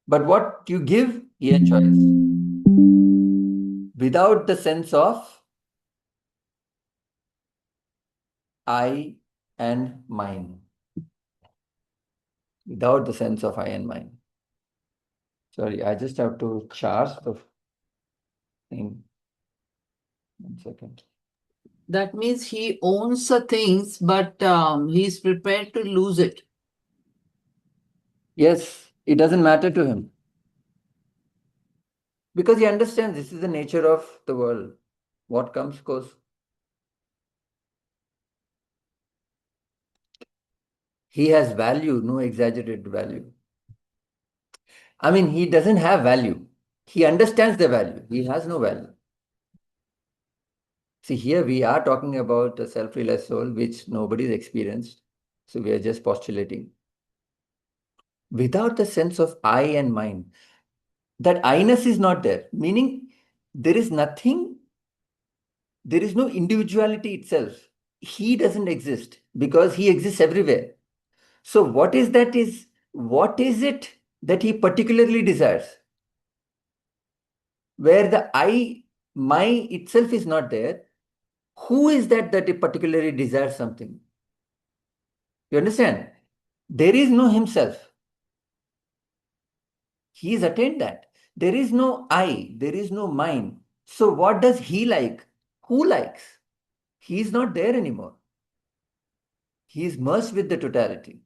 But what you give, he enjoys. Without the sense of I and mine. Without the sense of I and mine. Sorry, I just have to charge the thing. 1 second. That means he owns the things, but he's prepared to lose it. Yes, it doesn't matter to him. Because he understands this is the nature of the world. What comes goes. He has value, no exaggerated value. I mean, he doesn't have value. He understands the value. He has no value. See, here we are talking about a self-realized soul, which nobody's experienced. So we are just postulating. Without the sense of I and mine, that I-ness is not there. Meaning, there is nothing, there is no individuality itself. He doesn't exist because he exists everywhere. So what is it that he particularly desires? Where the I, my itself is not there, who is that he particularly desires something? You understand? There is no himself. He has attained that. There is no I, there is no mine. So what does he like? Who likes? He is not there anymore. He is merged with the totality.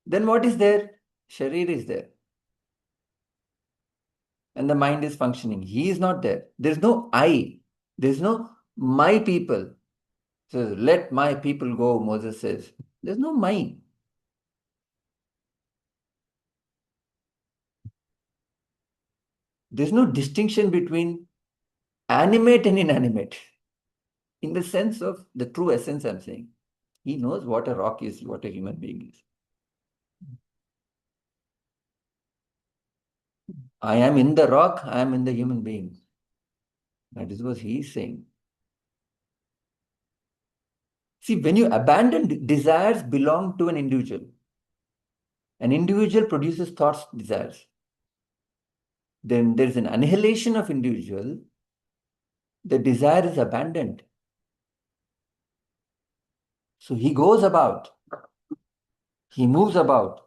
Then what is there? Sharir is there. And the mind is functioning. He is not there. There's no I. There's no my people. So let my people go, Moses says. There's no mine. There's no distinction between animate and inanimate. In the sense of the true essence, I'm saying. He knows what a rock is, what a human being is. I am in the rock, I am in the human being. That is what he is saying. See, when you abandon desires belong to an individual produces thoughts, desires. Then there's an annihilation of individual, the desire is abandoned. So he goes about, he moves about,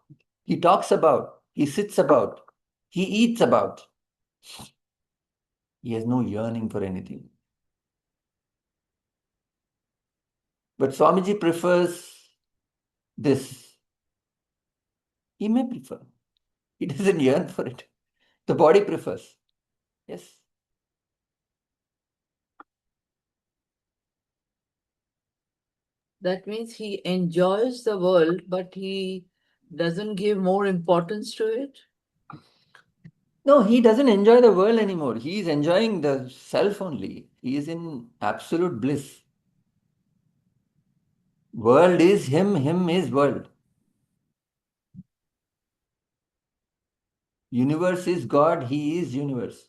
he talks about, he sits about, he eats about. He has no yearning for anything. But Swamiji prefers this. He may prefer. He doesn't yearn for it. The body prefers. Yes. That means he enjoys the world, but he doesn't give more importance to it. No, he doesn't enjoy the world anymore. He is enjoying the self only. He is in absolute bliss. World is him, him is world. Universe is God, he is universe.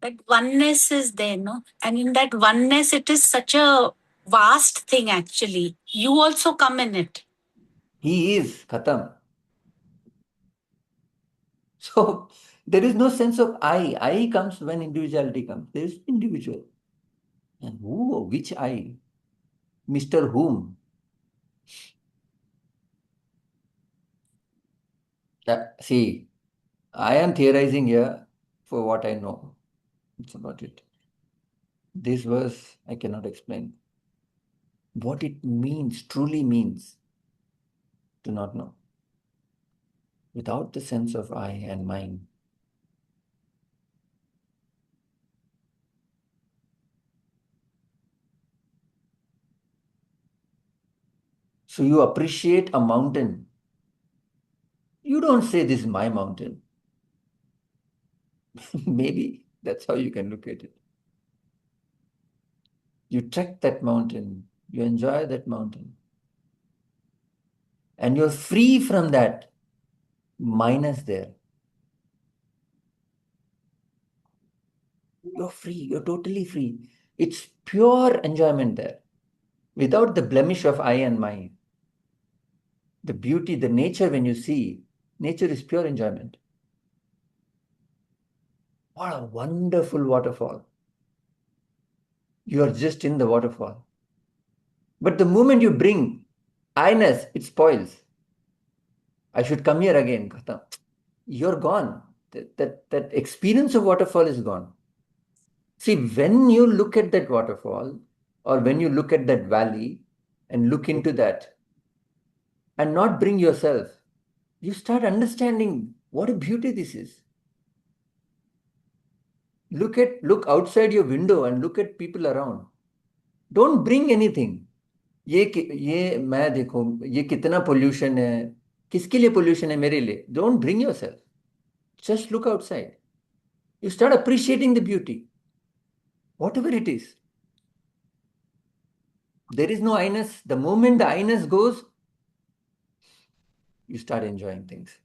That oneness is there, no? And in that oneness, it is such a vast thing actually. You also come in it. He is Khatam. So there is no sense of I. I comes when individuality comes. There is individual. And who, which I? Mr. Whom? See, I am theorizing here for what I know. It's about it. This verse I cannot explain. What it means, truly means, do not know. Without the sense of I and mine. So you appreciate a mountain. You don't say this is my mountain. Maybe that's how you can look at it. You trek that mountain, you enjoy that mountain, and you're free from that minus there. You're free, you're totally free. It's pure enjoyment there, without the blemish of I and mine. The beauty, the nature, when you see, nature is pure enjoyment. What a wonderful waterfall. You are just in the waterfall. But the moment you bring I-ness, it spoils. I should come here again. Khatam. You're gone. That experience of waterfall is gone. See, when you look at that waterfall or when you look at that valley and look into that and not bring yourself, you start understanding what a beauty this is. Look outside your window and look at people around. Don't bring anything. ये मैं देखो ये कितना pollution है किसके लिए pollution है मेरे लिए don't bring yourself just look outside you start appreciating the beauty whatever it is. There is no I-ness. The moment the I-ness goes, you start enjoying things.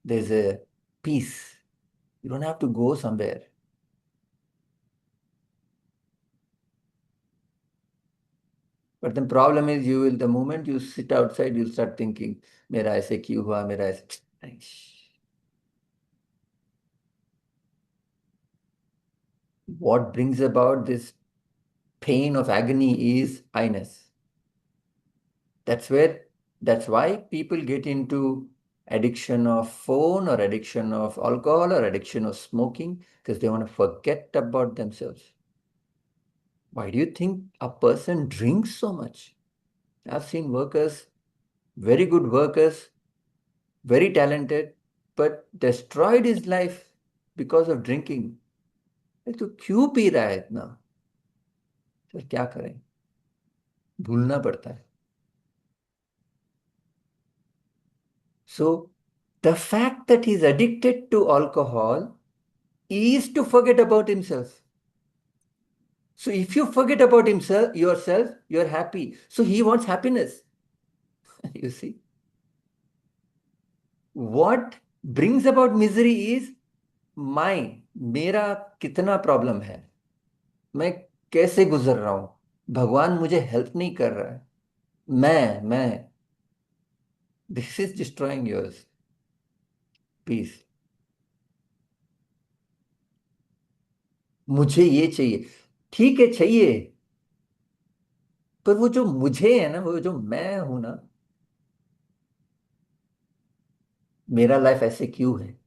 There's a peace. You don't have to go somewhere. But the problem is the moment you sit outside, you'll start thinking, मेरा ऐसे क्यों हुआ, मेरा ऐसे. What brings about this pain of agony is I-ness. That's why people get into addiction of phone or addiction of alcohol or addiction of smoking because they want to forget about themselves. Why do you think a person drinks so much? I've seen workers, very good workers, very talented, but destroyed his life because of drinking. तो क्यों P रहा है इतना? फिर क्या करें? भूलना पड़ता है. So the fact that he's addicted to alcohol is to forget about himself. So if you forget about yourself, you're happy. So he wants happiness. You see? What brings about misery is मेरा कितना problem है, मैं कैसे गुजर रहा हूं, भगवान मुझे हेल्प नहीं कर रहा है, मैं this is destroying yours peace. मुझे ये चाहिए, ठीक है चाहिए, पर वो जो मुझे है ना, वो जो मैं हूं ना, मेरा लाइफ ऐसे क्यों है?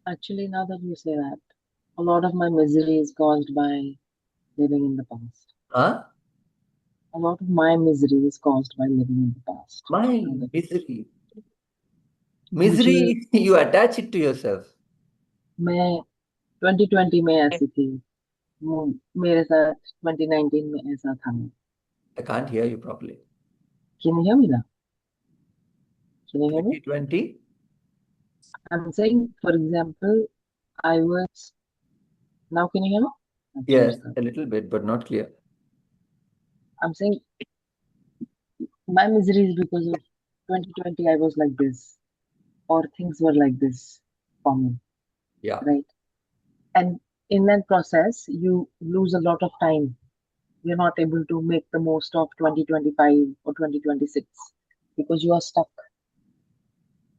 Actually, now that you say that, a lot of my misery is caused by living in the past. हाँ, A lot of my misery is caused by living in the past. my Now that misery. मुझे Misery, you attach it to yourself. मैं 2020 में ऐसी थी, मेरे साथ 2019 में ऐसा था. I can't hear you properly. Can you hear me now? Can you hear me? 2020? I'm saying, for example, I was. Now can you hear me? I've Yes, changed that. a little bit, but not clear. I'm saying my misery is because of 2020. I was like this, or things were like this for me, Yeah. right? And in that process, you lose a lot of time. You're not able to make the most of 2025 or 2026 because you are stuck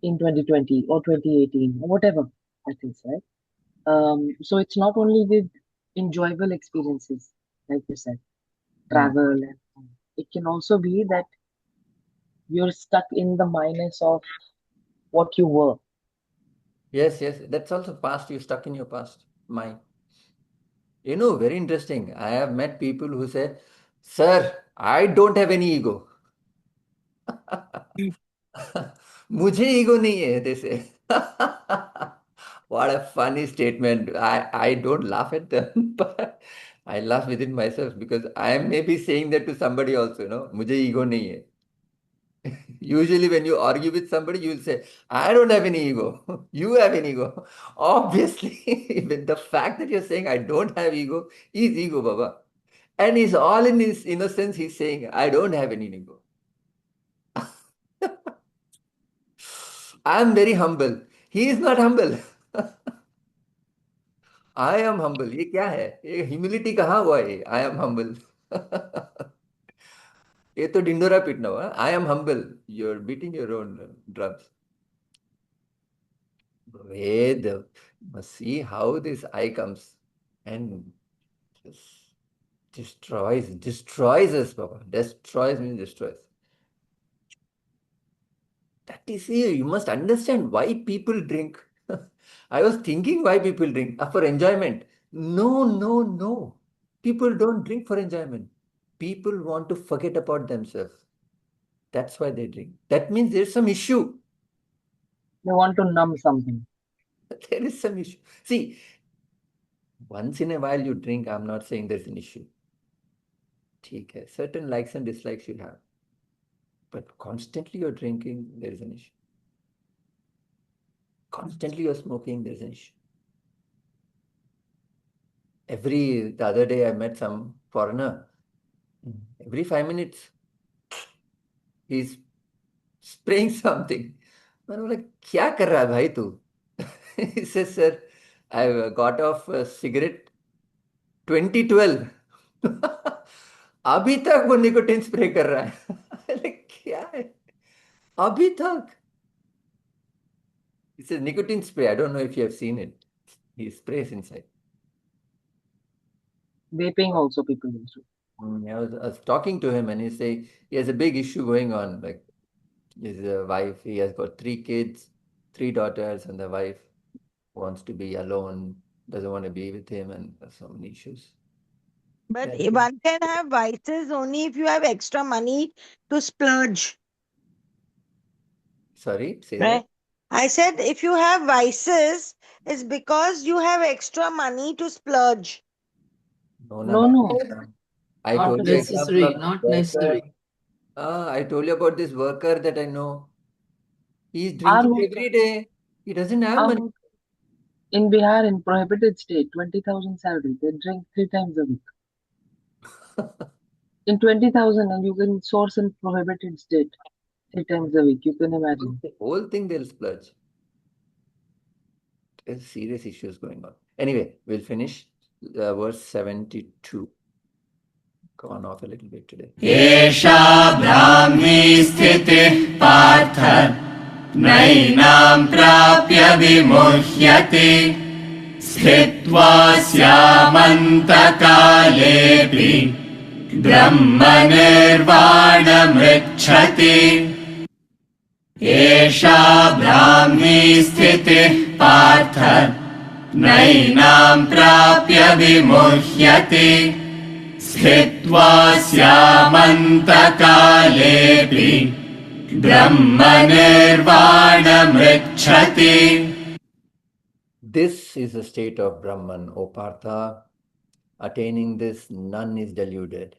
in 2020 or 2018 or whatever that is, right? So it's not only with enjoyable experiences, like you said, travel, and it can also be that you're stuck in the minus of what you were. Yes, yes. That's also past. You're stuck in your past mind. You know, very interesting. I have met people who say, Sir, I don't have any ego. मुझे ego नहीं है, they say. What a funny statement. I don't laugh at them, but I laugh within myself because I may be saying that to somebody also, you know, मुझे ego नहीं है. Usually, when you argue with somebody, you'll say, I don't have any ego. You have an ego. Obviously, with the fact that you're saying, I don't have ego, is ego, Baba. And he's all in his innocence, he's saying, I don't have any ego. I'm very humble. He is not humble. I am humble. ये क्या है? ये humility कहाँ हुआ है? I am humble. ये तो ढिंडोरा पीटना हुआ. I am humble. You're beating your own drums. Ved, must see how this I comes and just destroys us, Baba. Destroys means destroys. That is here. You must understand why people drink. I was thinking why people drink. For enjoyment. No, no, no. People don't drink for enjoyment. People want to forget about themselves. That's why they drink. That means there's some issue. They want to numb something. There is some issue. See, once in a while you drink, I'm not saying there's an issue. ठीक है, certain likes and dislikes you have. But constantly you're drinking, there is an issue. Constantly you're smoking, there's an issue. The other day I met some foreigner. Every 5 minutes, he's spraying something. I'm like, क्या कर रहा है भाई तू? He says, sir, I got off a cigarette 2012. अभी तक वो nicotine spray कर रहा है. Like, क्या है? अभी तक. It's a nicotine spray. I don't know if you have seen it. He sprays inside. Vaping also people use. I was talking to him and he say he has a big issue going on. Like his wife, he has got 3 kids, 3 daughters, and the wife wants to be alone, doesn't want to be with him, and so many issues. But Yeah. one can have vices only if you have extra money to splurge. Sorry, say Right? that. I said if you have vices, it's because you have extra money to splurge. No. I Not told you example necessary, of not worker. necessary. I told you about this worker that I know. He's Our drinking worker, every day. He doesn't have our money. worker in Bihar, in prohibited state, 20,000 salary, they drink 3 times a week. In 20,000, and you can source in prohibited state 3 times a week. You can imagine. The whole thing they'll splurge. There's serious issues going on. Anyway, we'll finish verse 72. Gone off a little bit today. एषा ब्राह्मी स्थितिः पार्थ नैनां प्राप्य विमुह्यते स्थित्वा स्यामन्तकालेऽपि ब्रह्मनिर्वाणमृच्छति एषा ब्राह्मी स्थितिः पार्थ नैनां प्राप्य विमुह्यते स्थित्वा स्यामन्तकालेऽपि ब्रह्मनिर्वाणमृच्छति. This is the state of Brahman, O Partha. Attaining this, none is deluded.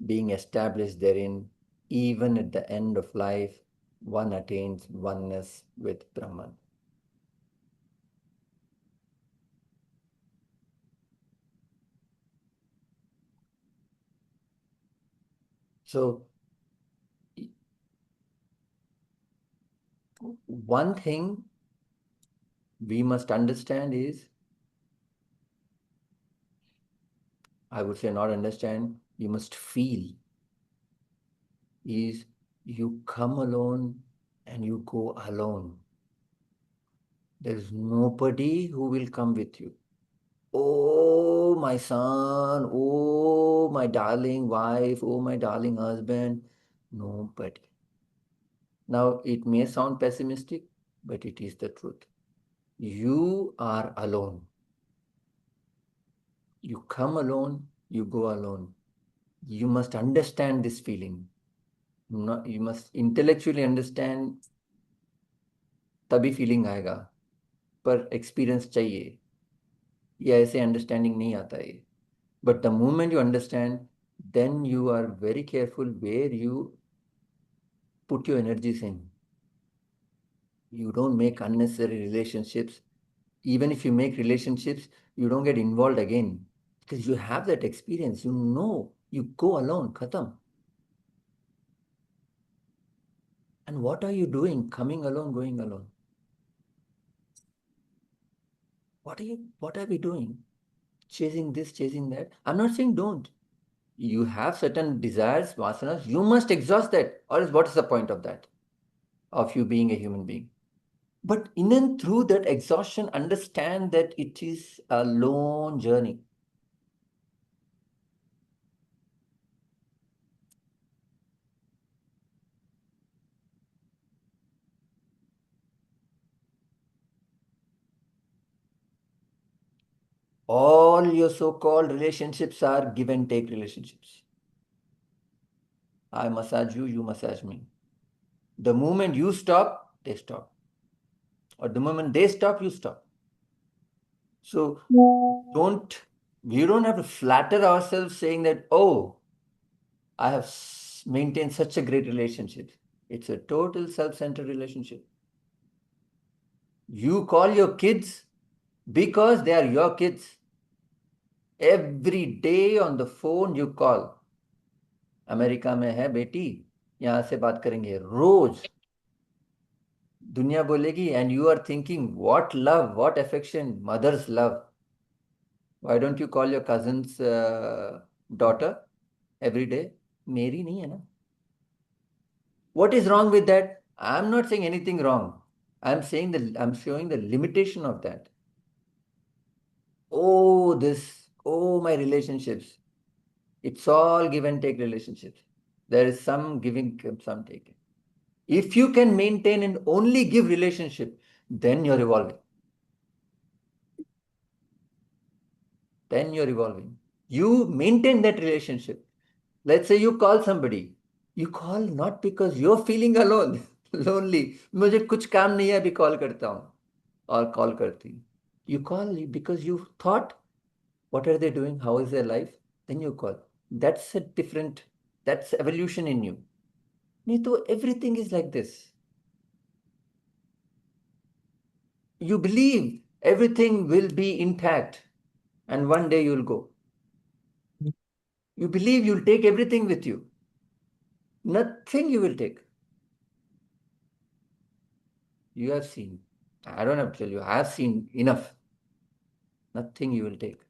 Being established therein, even at the end of life, one attains oneness with Brahman. So, one thing we must understand is, I would say not understand, you must feel, is you come alone and you go alone. There is nobody who will come with you. Oh, my son, oh, my darling wife, oh, my darling husband. Nobody. Now, it may sound pessimistic, but it is the truth. You are alone. You come alone, you go alone. You must understand this feeling. You must intellectually understand, तभी feeling आएगा, पर experience चाहिए. ये ऐसे understanding नहीं आता है. But the moment you understand, then you are very careful where you put your energies in. You don't make unnecessary relationships. Even if you make relationships, you don't get involved again because you have that experience. You know, you go alone, khatam. And what are you doing? Coming alone, going alone. What are we doing? Chasing this, chasing that. I'm not saying don't. You have certain desires, vasanas, you must exhaust that. Or else what is the point of that? Of you being a human being? But in and through that exhaustion, understand that it is a lone journey. All your so-called relationships are give and take relationships. I massage you, you massage me. The moment you stop, they stop. Or the moment they stop, you stop. So we don't have to flatter ourselves saying that, oh, I have maintained such a great relationship. It's a total self-centered relationship. You call your kids because they are your kids. Every day on the phone you call. America में है बेटी, यहाँ से बात करेंगे रोज. दुनिया बोलेगी and you are thinking what love, what affection, mother's love. Why don't you call your cousin's daughter every day? मेरी नहीं है ना. What is wrong with that? I'm not saying anything wrong. I'm showing the limitation of that. Oh, my relationships. It's all give and take relationships. There is some giving, some taking. If you can maintain and only give relationship, then you're evolving. Then you're evolving. You maintain that relationship. Let's say you call somebody. You call not because you're feeling alone, lonely. मुझे कुछ काम नहीं है अभी call करता हूँ और call करती. You call because you thought, what are they doing? How is their life? Then you call. That's a different, that's evolution in you. नहीं तो everything is like this. You believe everything will be intact and one day you'll go. You believe you'll take everything with you. Nothing you will take. You have seen. I don't have to tell you, I have seen enough. Nothing you will take.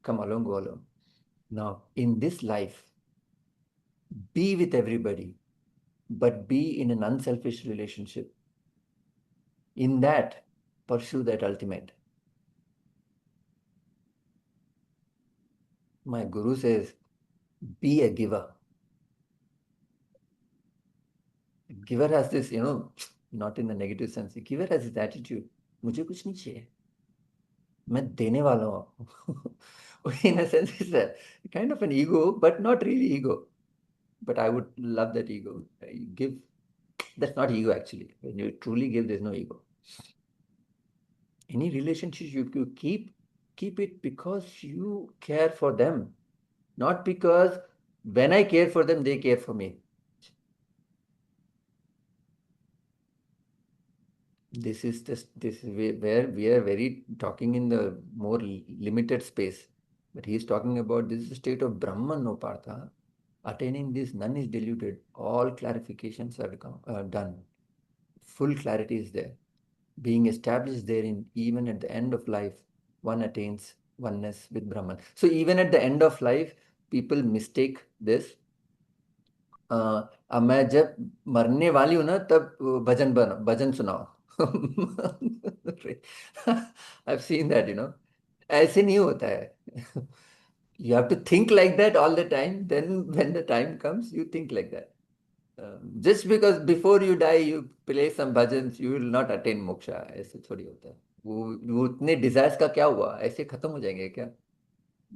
Come along, go along. Now, in this life, be with everybody, but be in an unselfish relationship. In that, pursue that ultimate. My guru says, be a giver. Giver has this, not in the negative sense. Giver has this attitude. मुझे कुछ नहीं चाहिए. मैं देने वाला हूँ. In a sense, it's a kind of an ego, but not really ego. But I would love that ego. You give. That's not ego actually. When you truly give, there's no ego. Any relationship you keep it because you care for them, not because when I care for them, they care for me. This is where we are very talking in the more limited space. But he is talking about this is the state of Brahman, no Partha. Attaining this, none is deluded. All clarifications are done. Full clarity is there. Being established therein, even at the end of life, one attains oneness with Brahman. So even at the end of life, people mistake this. अब मैं जब मरने वाली हूं ना तब भजन सुनाओ. I've seen that, ऐसे नहीं होता है. You have to think like that all the time. Then when the time comes, you think like that. Just because before you die you play some bhajans, you will not attain moksha. ऐसे थोड़ी होता है. वो उतने desires का क्या हुआ, ऐसे खत्म हो जाएंगे क्या?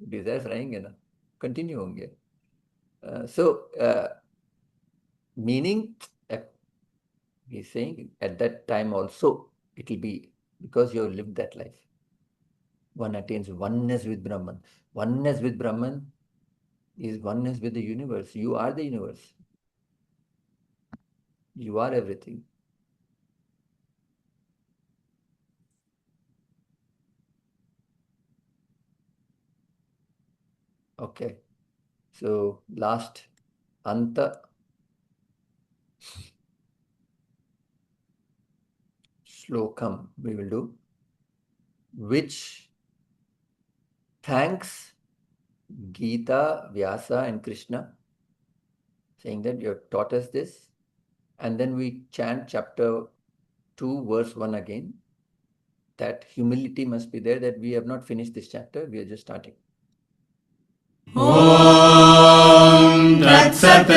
Desires रहेंगे ना, continue होंगे. So meaning, uh, he's saying at that time also it will be because you have lived that life. One attains oneness with Brahman. Oneness with Brahman is oneness with the universe. You are the universe. You are everything. Okay. So last Anta Shlokam we will do, which thanks Gita, Vyasa and Krishna, saying that you have taught us this. And then we chant chapter 2, verse 1 again. That humility must be there, that we have not finished this chapter, we are just starting. ॐ तत्सत्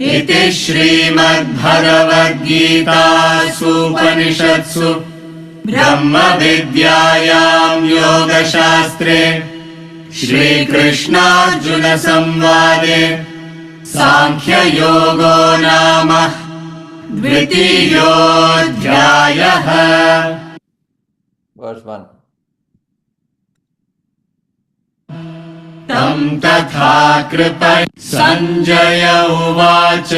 इति श्रीमद्भगवद्गीतासूपनिषत्सु ब्रह्मविद्यायां योगशास्त्रे श्रीकृष्णार्जुनसंवादे साङ्ख्ययोगो नाम द्वितीयोऽध्यायः. Verse 1. तं तथा कृपया सञ्जय उवाच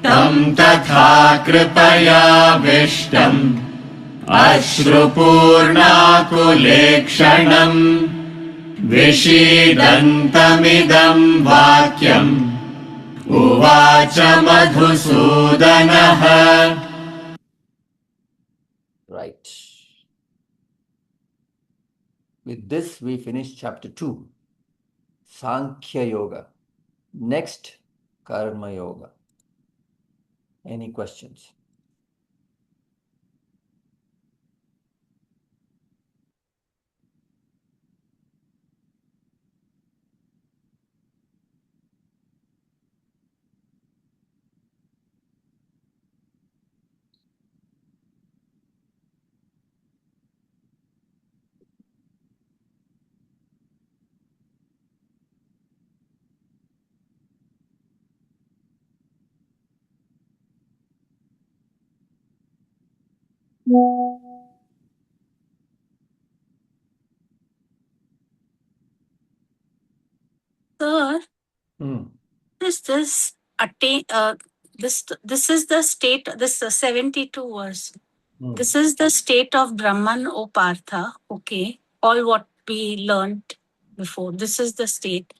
तं तथा कृपयाविष्टम् अश्रुपूर्णाकुलेक्षणम् विषीदन्तमिदं वाक्यम् उवाच मधुसूदनः. Right. With this, we finish chapter 2, Sankhya Yoga. Next, Karma Yoga. Any questions? Sir, Hmm. what is this attain? This is the state. This 72 verse. Hmm. This is the state of Brahman, O Partha. Okay, all what we learned before. This is the state.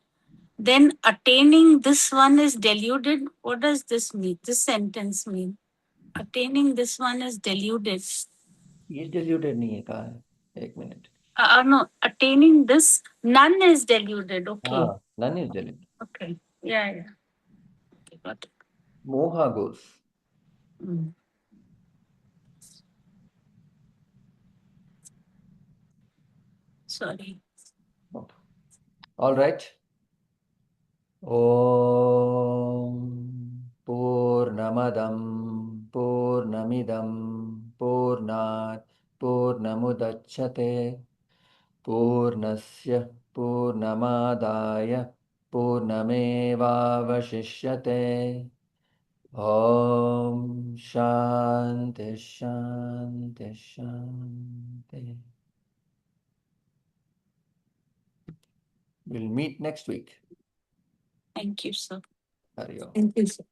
Then attaining this one is deluded. What does this mean? This sentence mean? Attaining this one is deluded. ये deluded नहीं है, कहाँ है? एक minute. No, attaining this, none is deluded. Okay. हाँ, none is deluded. Okay. Yeah, yeah. Okay, got it. Moha goes. Mm. Sorry. Okay. All right. ॐ पूर्णमदं पूर्णमिदं पूर्णात् पूर्णमुदच्छते पूर्णस्य पूर्णमादाय पूर्णमेवावशिष्यते Om Shanti Shanti Shanti. We'll meet next week. Thank you, sir. Hari Om. Thank you, sir.